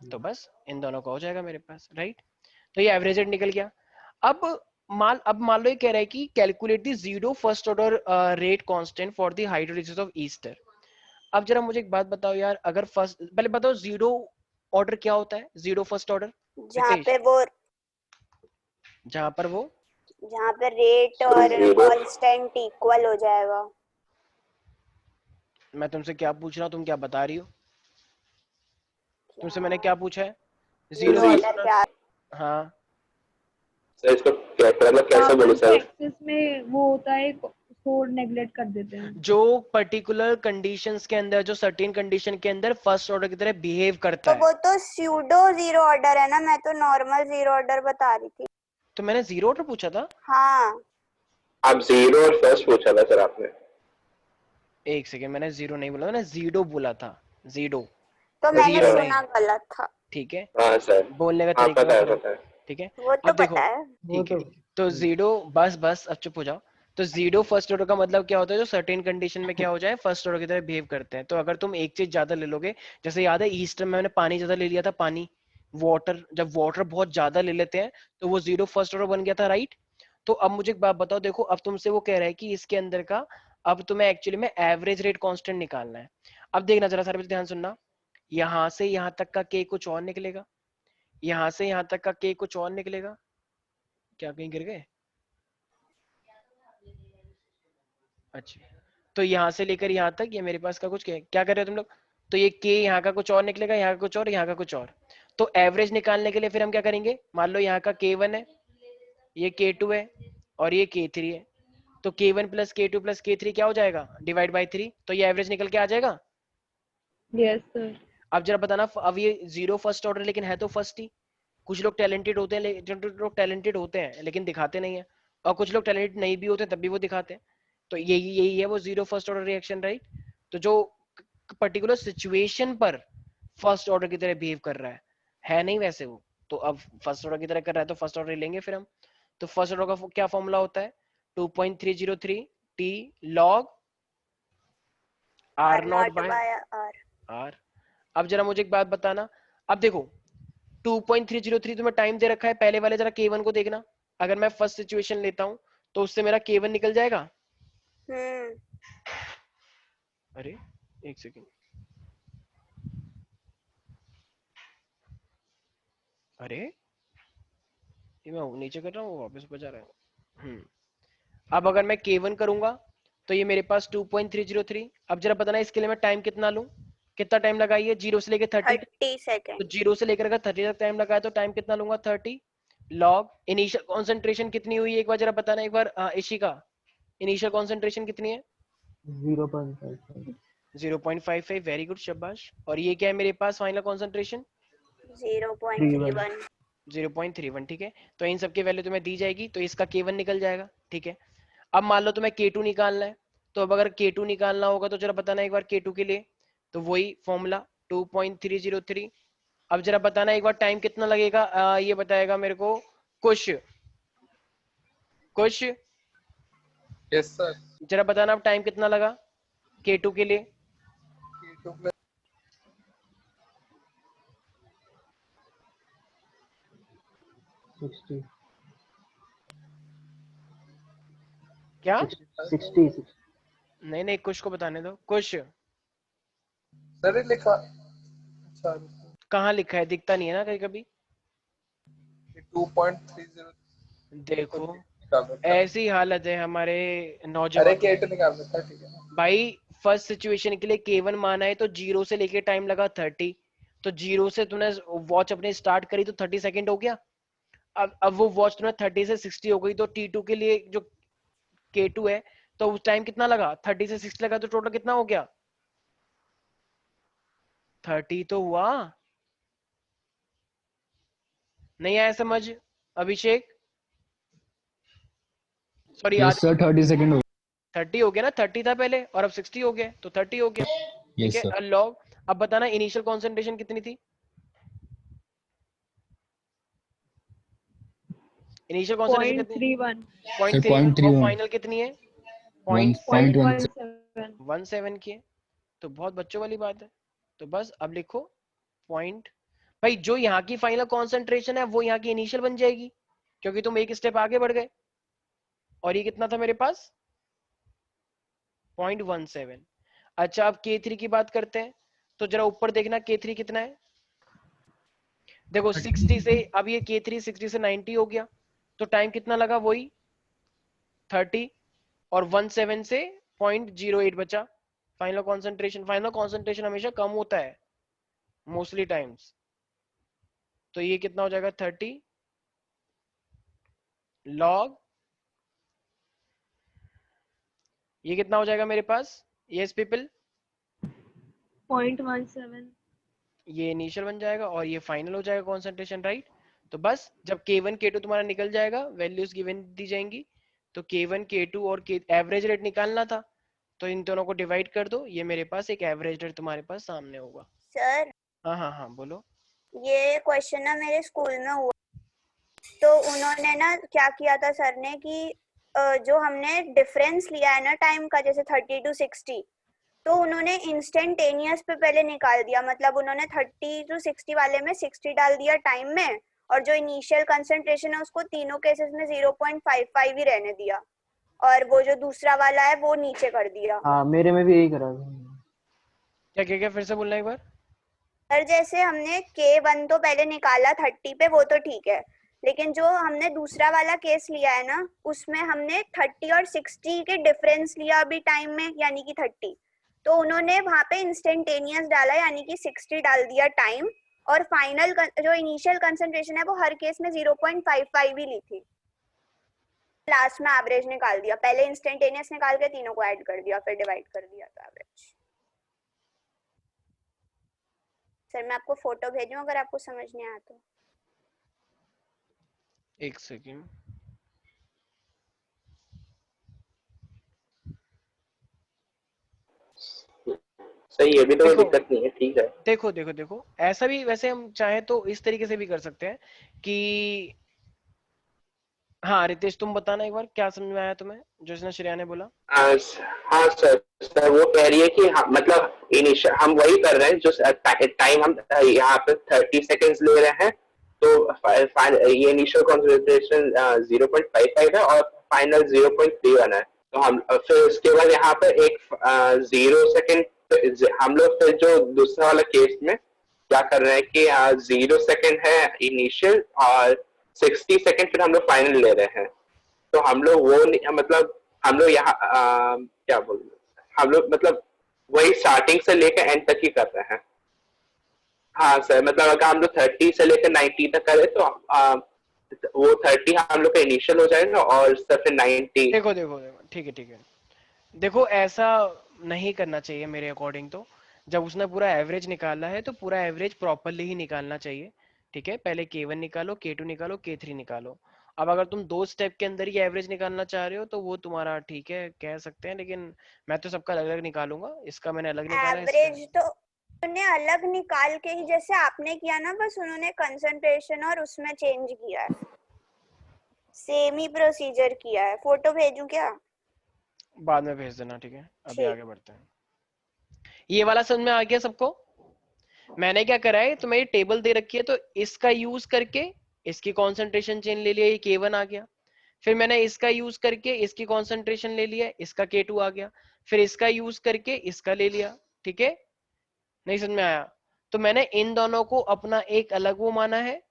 तो बस इन दोनों का हो जाएगा मेरे पास, राइट। तो ये एवरेज रेट निकल गया। अब मान लो ये कह रहा है कि calculate the zero first order rate constant for the hydrolysis of Easter. अब जरा मुझे एक बात बताओ यार, अगर फर्स्ट पहले बताओ जीरो ऑर्डर क्या होता है? जीरो फर्स्ट ऑर्डर जहाँ रितेश, पे वो जहां पर वो जहाँ पे रेट और कांस्टेंट इक्वल हो जाएगा। मैं तुमसे क्या पूछ रहा हूँ, तुम क्या बता रही हो? तुमसे मैंने क्या पूछा है? Zero zero first order order. क्या? हाँ सर इसको मतलब कैसे बोलूं सर? एक्सेस में वो होता है, कोड नेगलेक्ट कर देते हैं। जो पर्टिकुलर कंडीशंस के अंदर, जो सर्टेन कंडीशन के अंदर फर्स्ट ऑर्डर की तरह बिहेव करता तो है। वो तो स्यूडो जीरो ऑर्डर है ना, मैं तो नॉर्मल जीरो ऑर्डर बता रही थी। तो मैंने जीरो ऑर्डर पूछा था। हाँ आप जीरो और फर्स्ट पूछा था सर आपने। एक सेकेंड, मैंने जीरो नहीं बोला, मैंने जीरो बोला था। जीरो, तो मैंने जीरो सुना नहीं। गलत था। ठीक है, हाँ सर। बोलने का हाँ तरीका पता का है फर्क। पता है। ठीक है, वो तो अब देखो, पता है। ठीक है, तो जीरो, बस बस अब चुप हो जाओ। तो जीरो फर्स्ट ऑर्डर का मतलब क्या होता है? जो सर्टेन कंडीशन में क्या हो जाए, फर्स्ट ऑर्डर की तरह बिहेव करते हैं। तो अगर तुम एक चीज ज्यादा ले लोगे, जैसे याद है ईस्टर में मैंने पानी ज्यादा ले लिया था, पानी, वाटर, जब वाटर बहुत ज्यादा ले लेते हैं तो वो जीरो फर्स्ट ऑर्डर बन गया था, राइट। तो अब मुझे एक बात बताओ, देखो अब तुमसे वो कह रहा है कि इसके अंदर का अब तुम्हें एक्चुअली में एवरेज रेट कांस्टेंट निकालना है। अब देखना जरा सारे बच्चे ध्यान सुनना, यहां से यहां तक का के कुछ और निकलेगा, यहां से यहां तक का के कुछ और निकलेगा, क्या कहीं गिर गए? अच्छा, तो यहाँ से लेकर यहाँ तक ये मेरे पास का कुछ क्या कर रहे हो तुम लोग? तो ये के यहाँ का कुछ और निकलेगा, यहाँ का कुछ और, यहाँ का कुछ और। तो एवरेज निकालने के लिए फिर हम क्या करेंगे? मान लो यहाँ का K1 है, ये K2 है और ये K3 है। तो K1 plus K2 plus K3 क्या हो जाएगा? Divide by 3। तो ये एवरेज निकल के आ जाएगा। Yes sir. अब जरा बताना, अब ये जीरो फर्स्ट ऑर्डर लेकिन है तो फर्स्ट ही। कुछ लोग टैलेंटेड होते हैं, लेकिन दिखाते नहीं है, और कुछ लोग टैलेंटेड नहीं भी होते तब भी वो दिखाते हैं। तो यही है वो zero first order reaction, right? तो जो पर्टिकुलर सिचुएशन पर फर्स्ट ऑर्डर की तरह बिहेव कर रहा है नहीं वैसे वो, तो अब फर्स्ट ऑर्डर की तरह कर रहा है तो फर्स्ट ऑर्डर लेंगे फिर हम। तो फर्स्ट ऑर्डर का क्या फॉर्मूला होता है? 2.303 t log r not by r। अब जरा मुझे एक बात बताना, अब देखो 2.303 तुम्हें टाइम दे रखा है, पहले वाले जरा K1 को देखना। अगर मैं फर्स्ट सिचुएशन लेता हूं तो उससे मेरा K1 निकल जाएगा। अरे एक सेकेंड, अरे ये मैं नीचे कर रहा हूँ, वापस ऊपर जा रहा है। अब अगर मैं K1 करूंगा तो ये मेरे पास 2.303। अब जरा बताना इसके लिए मैं टाइम कितना लूं, कितना टाइम लगाइए? 0 से लेकर 30 सेकंड। तो 0 से लेकर अगर 30 तक टाइम लगाया तो टाइम कितना लूंगा? 30 लॉग इनिशियल कॉन्सेंट्रेशन कितनी हुई एक बार जरा बताना एक बार। इशिका, इनिशियल कॉन्सेंट्रेशन कितनी है? 0.55। 0.55, वेरी गुड, शाबाश। और ये क्या है मेरे पास फाइनल कॉन्सेंट्रेशन? 0.31। 0.31, ठीक है। तो इन सब की वैल्यू तुम्हें दी जाएगी, तो इसका K1 निकल जाएगा, ठीक है। अब मान लो तुम्हें K2 निकालना है, तो अब अगर K2 निकालना होगा तो जरा बताना एक बार K2 के लिए, तो वही फॉर्मूला 2.303। अब जरा बताना एक बार टाइम कितना लगेगा, ये बताएगा मेरे को कुछ यस सर। जरा बताना अब टाइम कितना लगा K2 के लिए? K2 प्लस 60 क्या? 60। नहीं कुछ को बताने दो, कुछ सर ये लिखा, अच्छा कहाँ लिखा है? दिखता नहीं है ना कहीं कभी। 2.30 देखो निकाल रखा है। ऐसी हालत है हमारे अरे नौजवान K2 निकाल रखा है, ठीक है ना भाई। फर्स्ट सिचुएशन के लिए K1 माना है तो 0 से लेके टाइम लगा 30। तो 0 से तूने वॉच अपने स्टार्ट करी तो 30 सेकंड हो गया। अब वो वॉच तूने 30 से 60 हो गई, तो T2 के लिए जो K2 है तो उस टाइम कितना लगा? 30 से 60 लगा तो टोटल कितना हो गया? 30 तो हुआ। नहीं आया समझ अभिषेक? सॉरी यस सर 30 सेकंड हो 30 हो गया ना, 30 था पहले और अब 60 हो गया तो 30 हो गया, ठीक यस है। सर लॉग, अब बताना इनिशियल कॉन्सेंट्रेशन कितनी थी? इनिशियल कॉन्सेंट्रेशन कितनी? 0.31 सर 0.31 और 0.31 फाइनल कितनी है? 1.17 0.17 की है, तो बहुत बच्चों वाली बात है। तो बस अब लिखो पॉइंट, भाई जो यहाँ की फाइनल कॉन्सेंट्रेशन है वो यहाँ की इनिशियल बन जाएगी, क्योंकि तुम एक स्टेप आगे बढ़ गए। और ये कितना था मेरे पास? 0.17। अच्छा अब K3 की बात करते हैं, तो जरा ऊपर देखना K3 कितना है। देखो 60 से, अब ये K3 60 से 90 हो गया, तो टाइम कितना लगा? वही 30 और 17 से 0.08 बचा। फाइनल कॉन्सेंट्रेशन हमेशा कम होता है मोस्टली टाइम्स। तो ये कितना हो जाएगा? 30 लॉग, ये कितना हो जाएगा मेरे पास? यस पीपल, 0.17 ये इनिशियल बन जाएगा और ये फाइनल हो जाएगा कॉन्सेंट्रेशन, राइट। तो बस जब K1 K2 तुम्हारा निकल जाएगा, वैल्यूज गिवन दी जाएंगी, तो K1 K2 और एवरेज रेट निकालना था, तो इन दोनों को डिवाइड कर दो, ये मेरे पास एक एवरेज रेट तुम्हारे पास सामने होगा। सर हाँ बोलो। ये क्वेश्चन ना मेरे स्कूल में हुआ, तो उन्होंने ना क्या किया था सर ने कि जो हमने डिफरेंस लिया है ना टाइम का, जैसे 30 to 60, तो उन्होंने इंस्टेंटेनियस पे पहले निकाल दिया। मतलब उन्होंने 30 to 60 वाले में 60 डाल दिया टाइम में, और जो इनिशियल कंसंट्रेशन है उसको तीनों केसेस में 0.55 ही रहने दिया, और वो जो दूसरा वाला है वो नीचे कर दिया। हाँ मेरे में भी यही करा था। क्या फिर से बोलना एक बार। सर जैसे हमने K1 तो पहले निकाला 30 पे, वो तो ठीक है, लेकिन जो हमने दूसरा वाला केस लिया है ना, उसमें हमने 30 और 60 के डिफरेंस लिया अभी टाइम में, यानी कि 30। तो उन्होंने वहां पे इंस्टेंटेनियस डाला, यानी कि 60 डाल दिया टाइम, और फाइनल जो इनिशियल कंसंट्रेशन है वो हर केस में 0.55 ही ली थी। लास्ट में एवरेज निकाल दिया, पहले इंस्टेंटेनियस निकाल के तीनों को ऐड कर दिया, फिर डिवाइड कर दिया तो एवरेज। सर मैं आपको फोटो भेजूं अगर आपको समझ नहीं आया तो। एक सेकेंड, सही है, भी तो कोई देखो दिक्कत नहीं है, ठीक है। देखो देखो देखो ऐसा भी वैसे हम चाहे तो इस तरीके से भी कर सकते हैं कि, हाँ रितेश तुम बताना एक बार क्या समझ में आया तुम्हें जो इसने श्रेया ने बोला। हाँ सर, सर वो कह रही है कि मतलब इनिशियल हम वही कर रहे हैं जो टाइम हम यहाँ पे 30 सेकेंड्स ले रहे हैं, तो ये इनिशियल कंसंट्रेशन 0.55 है और फाइनल 0.31 है। तो हम फिर उसके बाद यहाँ पे एक 0 सेकेंड हम लोग फिर जो दूसरा वाला केस में क्या कर रहे हैं कि 0 सेकेंड है इनिशियल और 60 सेकेंड फिर हम लोग फाइनल ले रहे हैं। तो हम लोग वो मतलब हम लोग यहाँ क्या बोल हम लोग मतलब वही स्टार्टिंग से लेकर एंड तक ही कर रहे हैं। हाँ सर, मतलब अगर हम लोग 30 से लेकर 90 तक करें तो वो 30 हम लोग का इनिशियल हो जाएगा और सर फिर 90। देखो देखो देखो ठीक है ठीक है, देखो ऐसा नहीं करना चाहिए मेरे अकॉर्डिंग। तो जब उसने पूरा एवरेज निकाला है तो पूरा एवरेज प्रॉपरली ही निकालना चाहिए, ठीक है। पहले K1 निकालो, K2 निकालो, K3 निकालो। अब अगर तुम 2 स्टेप के अंदर ही एवरेज निकालना चाह रहे हो तो वो तुम्हारा ठीक है, कह सकते हैं, लेकिन मैं तो सबका अलग अलग निकालूंगा। इसका मैंने अलग निकाला है, इसका एवरेज तो उन्होंने अलग निकाल के ही जैसे आपने किया ना, बस उन्होंने कंसंट्रेशन और उसमें चेंज किया है, सेम ही प्रोसीजर किया है। फोटो भेजूं क्या? बाद में भेज देना, ठीक है। अभी ठीक। आगे बढ़ते हैं। ये वाला समझ में आ गया सबको? मैंने क्या करा है, तुम्हें ये टेबल दे रखी है तो इसका यूज करके इसकी कॉन्सेंट्रेशन चेन ले लिया, ये K1 आ गया। फिर मैंने इसका यूज करके इसकी कॉन्सेंट्रेशन ले लिया, इसका K2 आ गया। फिर इसका यूज करके इसका ले लिया, ठीक है। नहीं समझ में आया? तो मैंने इन दोनों को अपना एक अलग वो माना है,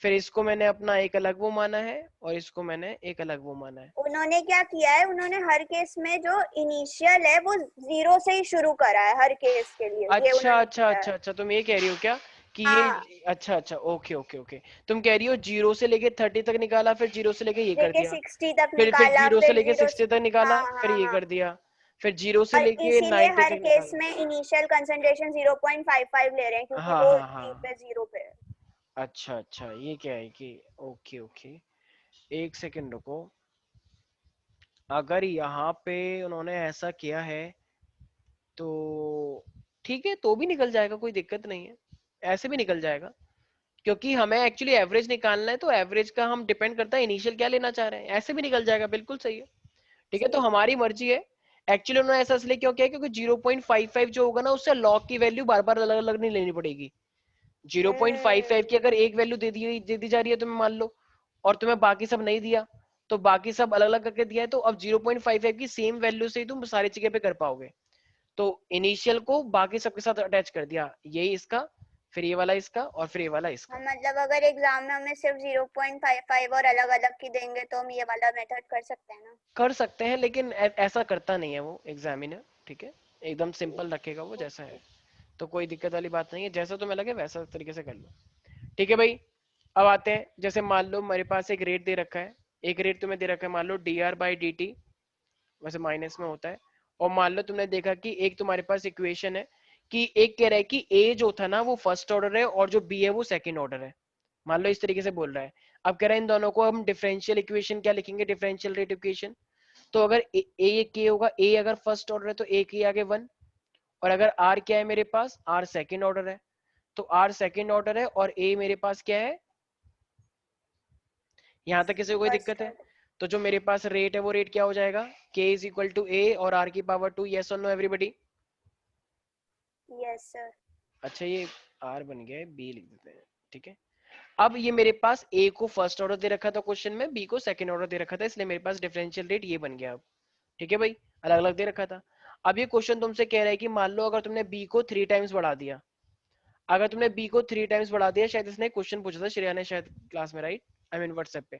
फिर इसको मैंने अपना एक अलग वो माना है, और इसको मैंने एक अलग वो माना है। उन्होंने क्या किया है, उन्होंने हर केस में जो इनिशियल है वो 0 से ही शुरू करा है हर केस के लिए। ये अच्छा उन्होंने अच्छा किया है। अच्छा अच्छा, तुम ये कह रही हो क्या कि हाँ, ये, अच्छा अच्छा, ओके ओके ओके। तुम कह रही हो 0 से लेके 30 तक निकाला, फिर 0 से लेके ये कर लेके दिया, 60 तक फिर निकाला, 0 से फिर लेके 0। 60 तक निकाला, हाँ फिर हाँ ये हाँ। कर दिया, फिर 0 से और लेके इसीलिए 90 हर तक केस निकाला। में इनिशियल कंसंट्रेशन 0.55 ले रहे हैं, क्योंकि हाँ वो हाँ T हाँ, पे 0 पे है। अच्छा अच्छा, ये क्या है कि, ओके ओके, एक सेकंड रुको। अगर यहाँ पे उन्होंने ऐसा किया है तो ठीक है, तो भी निकल जाएगा, कोई दिक्कत नहीं है, ऐसे भी निकल जाएगा। क्योंकि हमें एक्चुअली एवरेज निकालना है, तो एवरेज का हम डिपेंड करता है इनिशियल क्या लेना चाह रहे हैं, ऐसे भी निकल जाएगा, बिल्कुल सही है। ठीक है, तो ठीक। हमारी मर्जी है। एक्चुअली उन्होंने ऐसा इसलिए क्यों किया, क्योंकि 0.55 जो होगा ना, उससे लॉग की वैल्यू बार बार अलग अलग नहीं लेनी पड़ेगी। 0.55 की अगर एक वैल्यू दे दी जा रही है तुम्हें, मान लो, और तुम्हें बाकी सब नहीं दिया, तो बाकी सब अलग अलग करके दिया है, तो अब 0.55 की सेम वैल्यू से ही तुम सारी जगह पे कर पाओगे। तो इनिशियल को बाकी सबके साथ अटैच कर दिया, यही इसका, फिर ये वाला इसका, और फिर ये वाला इसका। हाँ, मतलब अगर एग्जाम में हमें सिर्फ 0.55 और अलग अलग की देंगे तो हम ये वाला मेथड कर सकते हैं ना? कर सकते हैं, लेकिन ऐसा करता नहीं है वो एग्जामिनर, ठीक है। एकदम सिंपल रखेगा वो जैसा है, तो कोई दिक्कत वाली बात नहीं है, जैसा तुम्हें लगे वैसा तरीके से कर लो, ठीक है भाई। अब आते हैं, जैसे मान लो मेरे पास एक रेट दे रखा है, एक रेट तुम्हें दे रखा है, मान लो dr/dt, वैसे माइनस में होता है। और मान लो तुमने देखा कि एक तुम्हारे पास इक्वेशन है कि एक कह रहा है कि ए जो था ना वो फर्स्ट ऑर्डर है और जो बी है वो सेकंड ऑर्डर है, मान लो इस तरीके से बोल रहा है। अब कह रहा है इन दोनों को हम डिफरेंशियल इक्वेशन क्या लिखेंगे, डिफरेंशियल रेट इक्वेशन। तो अगर ए के होगा, ए अगर फर्स्ट ऑर्डर है तो ए के आगे 1, और अगर आर क्या है मेरे पास, आर सेकंड ऑर्डर है, तो आर सेकंड ऑर्डर है, और ए मेरे पास क्या है, यहां तक किसी को कोई दिक्कत फर्स्ट है? ऑर्डर। तो जो मेरे पास रेट है वो रेट क्या हो जाएगा, k इज इक्वल टू ए और r की पावर 2, यस और नो एवरीबॉडी? Yes sir. अच्छा, ये r बन गया है, b लिख देते हैं, ठीक है। अब ये मेरे पास a को फर्स्ट ऑर्डर दे रखा था क्वेश्चन में, b को सेकंड ऑर्डर दे रखा था, इसलिए मेरे पास डिफरेंशियल रेट ये बन गया अब, ठीक है भाई, अलग अलग दे रखा था। अब ये क्वेश्चन तुमसे कह रहा है कि मान लो अगर तुमने b को 3 टाइम्स बढ़ा दिया, अगर तुमने b को 3 टाइम्स बढ़ा दिया, शायद इसने क्वेश्चन पूछा था श्रेया ने शायद क्लास में, राइट? आई मीन व्हाट्सएप पे।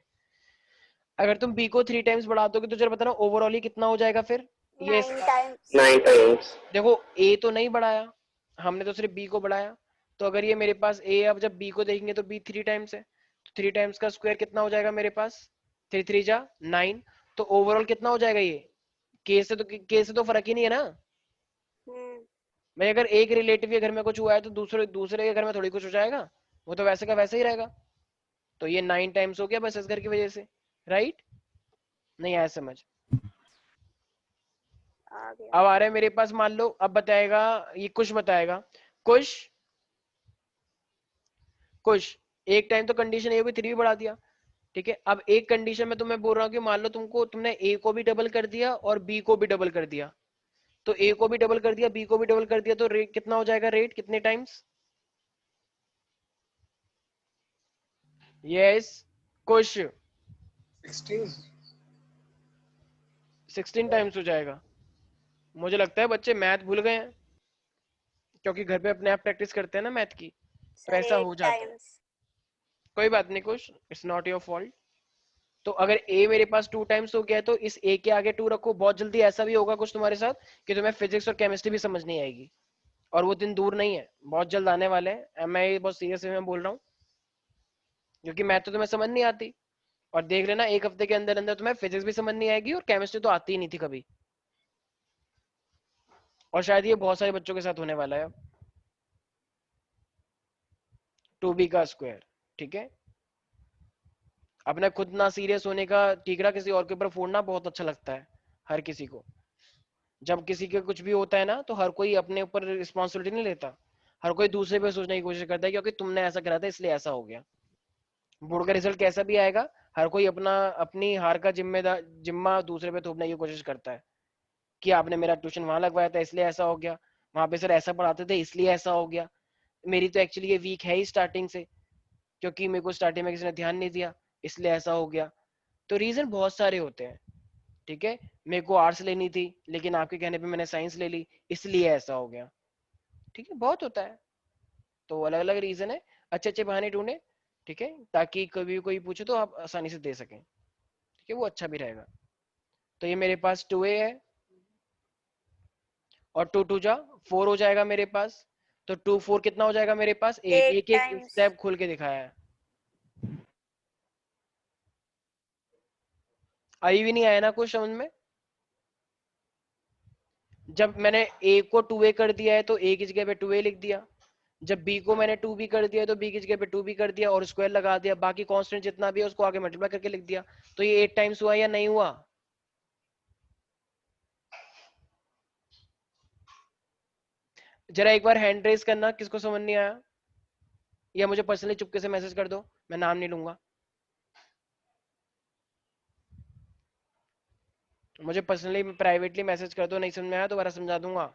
अगर तुम b को 3 टाइम्स बढ़ा दोगे तो चलो बताना ओवरऑल ये कितना हो जाएगा फिर। ये 9 टाइम्स। 9 टाइम्स। देखो a तो नहीं बढ़ाया हमने, तो सिर्फ b को बढ़ाया। तो अगर ये मेरे पास a, अब जब b को देखेंगे तो b 3 टाइम्स है, तो 3 टाइम्स का स्क्वायर कितना हो जाएगा मेरे पास, 3 3 जा 9। तो ओवरऑल कितना हो जाएगा ये, k से तो फर्क ही नहीं है ना भाई। अगर एक रिलेटिव के घर में कुछ हुआ है तो दूसरे दूसरे के घर में थोड़ी कुछ हो जाएगा, वो तो वैसे का वैसे ही रहेगा। तो ये 9 टाइम्स हो गया बस इस घर की वजह से, राइट। नहीं आया समझ। अब आ रहा है मेरे पास, मान लो अब बताएगा ये कुछ बताएगा, कुछ एक टाइम तो कंडीशन ए भी 3 भी बढ़ा दिया, ठीक है। अब एक कंडीशन में तो मैं बोल रहा हूँ कि मान लो तुमने ए को भी डबल कर दिया और बी को भी डबल कर दिया, तो ए को भी डबल कर दिया बी को भी डबल कर दिया, तो रेट कितना हो जाएगा, रेट कितने टाइम्स। यस कुछ 16 टाइम्स हो जाएगा। मुझे लगता है बच्चे मैथ भूल गए हैं, क्योंकि घर पे अपने आप प्रैक्टिस करते हैं ना मैथ की, तो ऐसा हो जाता है। कोई बात नहीं कुछ, इट्स नॉट योर फॉल्ट। तो अगर a मेरे पास 2 टाइम्स हो गया है तो इस a के आगे 2 रखो। बहुत जल्दी ऐसा भी होगा कुछ तुम्हारे साथ कि तुम्हें फिजिक्स और केमिस्ट्री भी समझ नहीं आएगी, और वो दिन दूर नहीं है, बहुत जल्द आने वाले हैं। मैं ये बहुत सीरियस में बोल रहा हूँ, क्योंकि मैथ तो तुम्हें समझ नहीं आती, और देख लेना एक हफ्ते के अंदर अंदर तुम्हें फिजिक्स भी समझ नहीं आएगी और केमिस्ट्री तो आती ही नहीं थी कभी। और शायद ये बहुत सारे बच्चों के साथ होने वाला है। 2b का स्क्वायर, ठीक है। अपने खुद ना सीरियस होने का ठीकरा किसी और के ऊपर फोड़ना बहुत अच्छा लगता है हर किसी को। जब किसी के कुछ भी होता है ना तो हर कोई अपने ऊपर रिस्पॉन्सिबिलिटी नहीं लेता, हर कोई दूसरे पे सोचने की कोशिश करता है क्योंकि तुमने ऐसा करा था इसलिए ऐसा हो गया। बोर्ड का रिजल्ट कैसा भी आएगा, हर कोई अपनी हार का जिम्मा दूसरे पे थोपने की कोशिश करता है कि आपने मेरा ट्यूशन वहां लगवाया था इसलिए ऐसा हो गया, वहां पे सर ऐसा पढ़ाते थे इसलिए ऐसा हो गया, मेरी तो एक्चुअली ये वीक है ही स्टार्टिंग से, क्योंकि मेरे को स्टार्टिंग में किसी ने ध्यान नहीं दिया इसलिए ऐसा हो गया। तो रीजन बहुत सारे होते हैं, ठीक है। मेरे को आर्ट्स लेनी थी लेकिन आपके कहने पे मैंने साइंस ले ली इसलिए ऐसा हो गया, ठीक है। बहुत होता है, तो अलग अलग रीजन है, अच्छे अच्छे बहाने ढूंढे, ठीक है, ताकि कभी कोई पूछे तो आप आसानी से दे सकें, ठीक है, वो अच्छा भी रहेगा। तो ये मेरे पास 2a है और 2 2 जा 4 हो जाएगा मेरे पास। तो 2 4 कितना हो जाएगा मेरे पास, 8। एक एक स्टेप खोल के दिखाया है, आई भी नहीं आया ना कुछ समझ में। जब मैंने a को 2a कर दिया है तो a की जगह पे 2a लिख दिया, जब b को मैंने 2b कर दिया तो b की जगह पे 2b कर दिया और स्क्वायर लगा दिया, बाकी कांस्टेंट जितना भी है उसको आगे मल्टीप्लाई करके लिख दिया। तो ये 8 टाइम्स हुआ या नहीं हुआ। जरा एक बार हैंड रेस करना किसको समझ नहीं आया, या मुझे पर्सनली चुपके से मैसेज कर दो, मैं नाम नहीं लूंगा। मुझे पर्सनली प्राइवेटली मैसेज कर दो, नहीं समझ में आया दोबारा समझा दूंगा,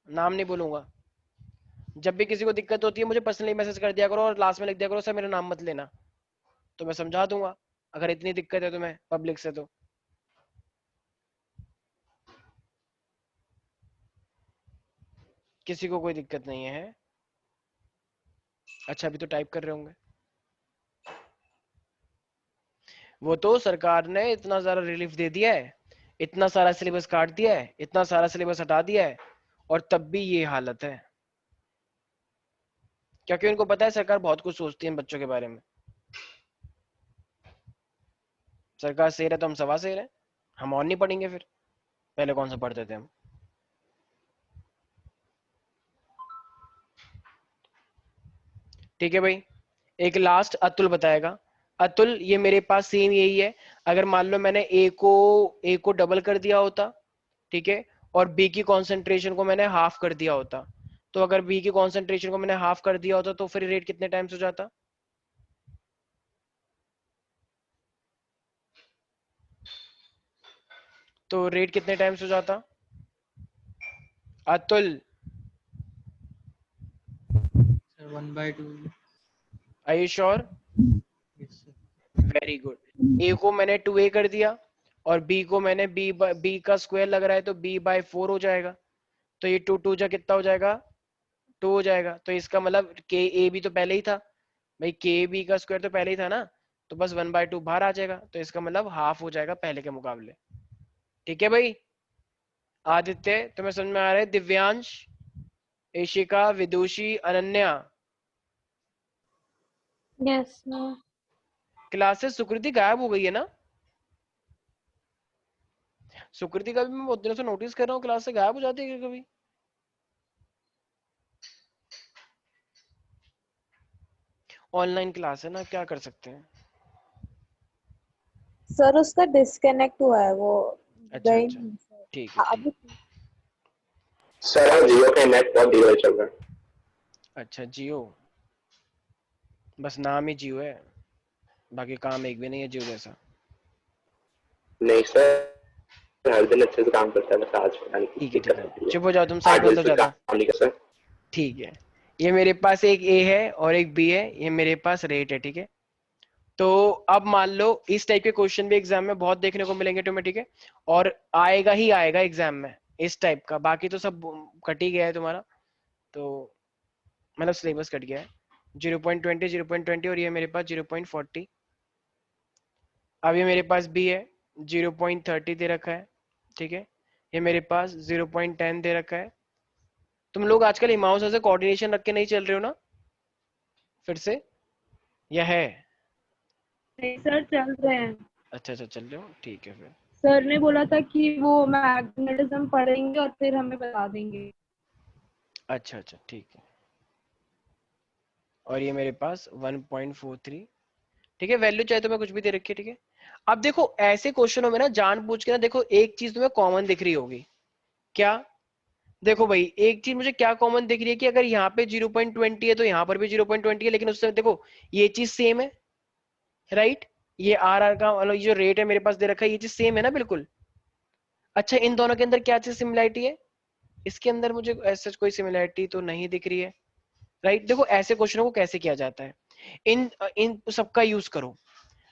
नाम नहीं बोलूंगा। जब भी किसी को दिक्कत होती है मुझे पर्सनली मैसेज कर दिया करो और लास्ट में लिख दिया करो सर मेरा नाम मत लेना, तो मैं समझा दूंगा अगर इतनी दिक्कत है तुम्हें पब्लिक से तो। किसी को कोई दिक्कत नहीं है। अच्छा अभी तो टाइप कर रहे होंगे। वो तो सरकार ने इतना सारा रिलीफ दे दिया है, इतना सारा सिलेबस काट दिया है, इतना सारा सिलेबस हटा दिया है, और तब भी ये हालत है, क्योंकि उनको पता है सरकार बहुत कुछ सोचती है बच्चों के बारे में। सरकार शेर है तो हम सवा शेर है, हम और नहीं पढ़ेंगे फिर, पहले कौन सा पढ़ते थे हम। ठीक है भाई, एक लास्ट अतुल बताएगा। अतुल ये मेरे पास सेम यही है, अगर मान लो मैंने ए को डबल कर दिया होता, ठीक है, और बी की कॉन्सेंट्रेशन को मैंने हाफ कर दिया होता, तो अगर बी की कॉन्सेंट्रेशन को मैंने हाफ कर दिया होता तो फिर रेट कितने टाइम्स हो जाता। तो रेट कितने टाइम्स हो जाता Atul. 1/2। Are you sure. Very good. A को मैंने 2a कर दिया और बी को मैंने बी का स्क्वायर लग रहा है तो b/4 हो जाएगा, तो ये 2 2 जा कितना हो जाएगा, 2 हो जाएगा। तो इसका मतलब के ए भी तो पहले ही था, भाई के बी का स्क्वायर तो पहले ही था ना, तो बस 1/2 बाहर आ जाएगा, तो इसका मतलब हाफ हो जाएगा पहले के मुकाबले। ठीक है भाई। आदित्य तुम्हें समझ में आ रहा है? दिव्यांश, इशिका, विदुषी, अनन्या, यस सर। क्लासेस सुकृति गायब हो गई है ना? सुकृति का भी मैं बहुत दिनों से नोटिस कर रहा हूँ, क्लास से गायब हो जाती है कभी। ऑनलाइन क्लास है ना, क्या कर सकते हैं। सर उसका डिस्कनेक्ट हुआ है वो। अच्छा गई अच्छा, नहीं सर। ठीक है ठीक। अभी सर जियो का नेट बहुत धीरे चल रहा है। अच्छा जियो, बस नाम ही जियो है, बाकी काम एक भी नहीं है जियो जैसा। नहीं सर, हर दिन अच्छे से काम करता है, बस आज पता नहीं ठीक है दिक्कत ठीक आ है, रही है। चुप हो जाओ तुम, साइड आज बंद हो इसमें जाता। काम नहीं कर सर। ठीक है, ये मेरे पास एक ए है और एक बी है, ये मेरे पास रेट है। ठीक है, तो अब मान लो इस टाइप के क्वेश्चन भी एग्जाम में बहुत देखने को मिलेंगे तुम्हें। ठीक है, और आएगा ही आएगा एग्जाम में इस टाइप का, बाकी तो सब कट ही गया है तुम्हारा, तो मतलब सिलेबस कट गया है। 0.20 0.20 और ये मेरे पास 0.40। अब ये मेरे पास बी है, 0.30 दे रखा है। ठीक है, ये मेरे पास 0.10 दे रखा है। तुम लोग आजकल इमाउस से कोऑर्डिनेशन रख के नहीं चल रहे हो ना फिर से, या है? नहीं सर चल रहे हैं। अच्छा अच्छा चल रहे हो, ठीक है फिर। सर ने बोला था कि वो मैग्नेटिज्म पढ़ेंगे और फिर हमें बता देंगे। अच्छा अच्छा ठीक है, और ये मेरे पास 1.43। ठीक है, वैल्यू चाहे तो मैं कुछ भी दे रखी है। ठीक है, अब देखो ऐसे क्वेश्चनों में ना जानबूझ के ना, देखो एक चीज तुम्हें कॉमन दिख रही होगी। क्या? देखो भाई एक चीज मुझे क्या कॉमन दिख रही है कि अगर यहाँ पे 0.20 है तो यहाँ पर भी 0.20 है, लेकिन उससे देखो ये चीज सेम है, राइट? ये आर का मतलब ये जो रेट है मेरे पास दे रखा है, ये चीज सेम है ना बिल्कुल। अच्छा इन दोनों के अंदर क्या चीज सिमिलरिटी है? इसके अंदर मुझे ऐसा कोई सिमिलरिटी तो नहीं दिख रही है, राइट? देखो ऐसे क्वेश्चनों को कैसे किया जाता है, इन इन सबका यूज करो।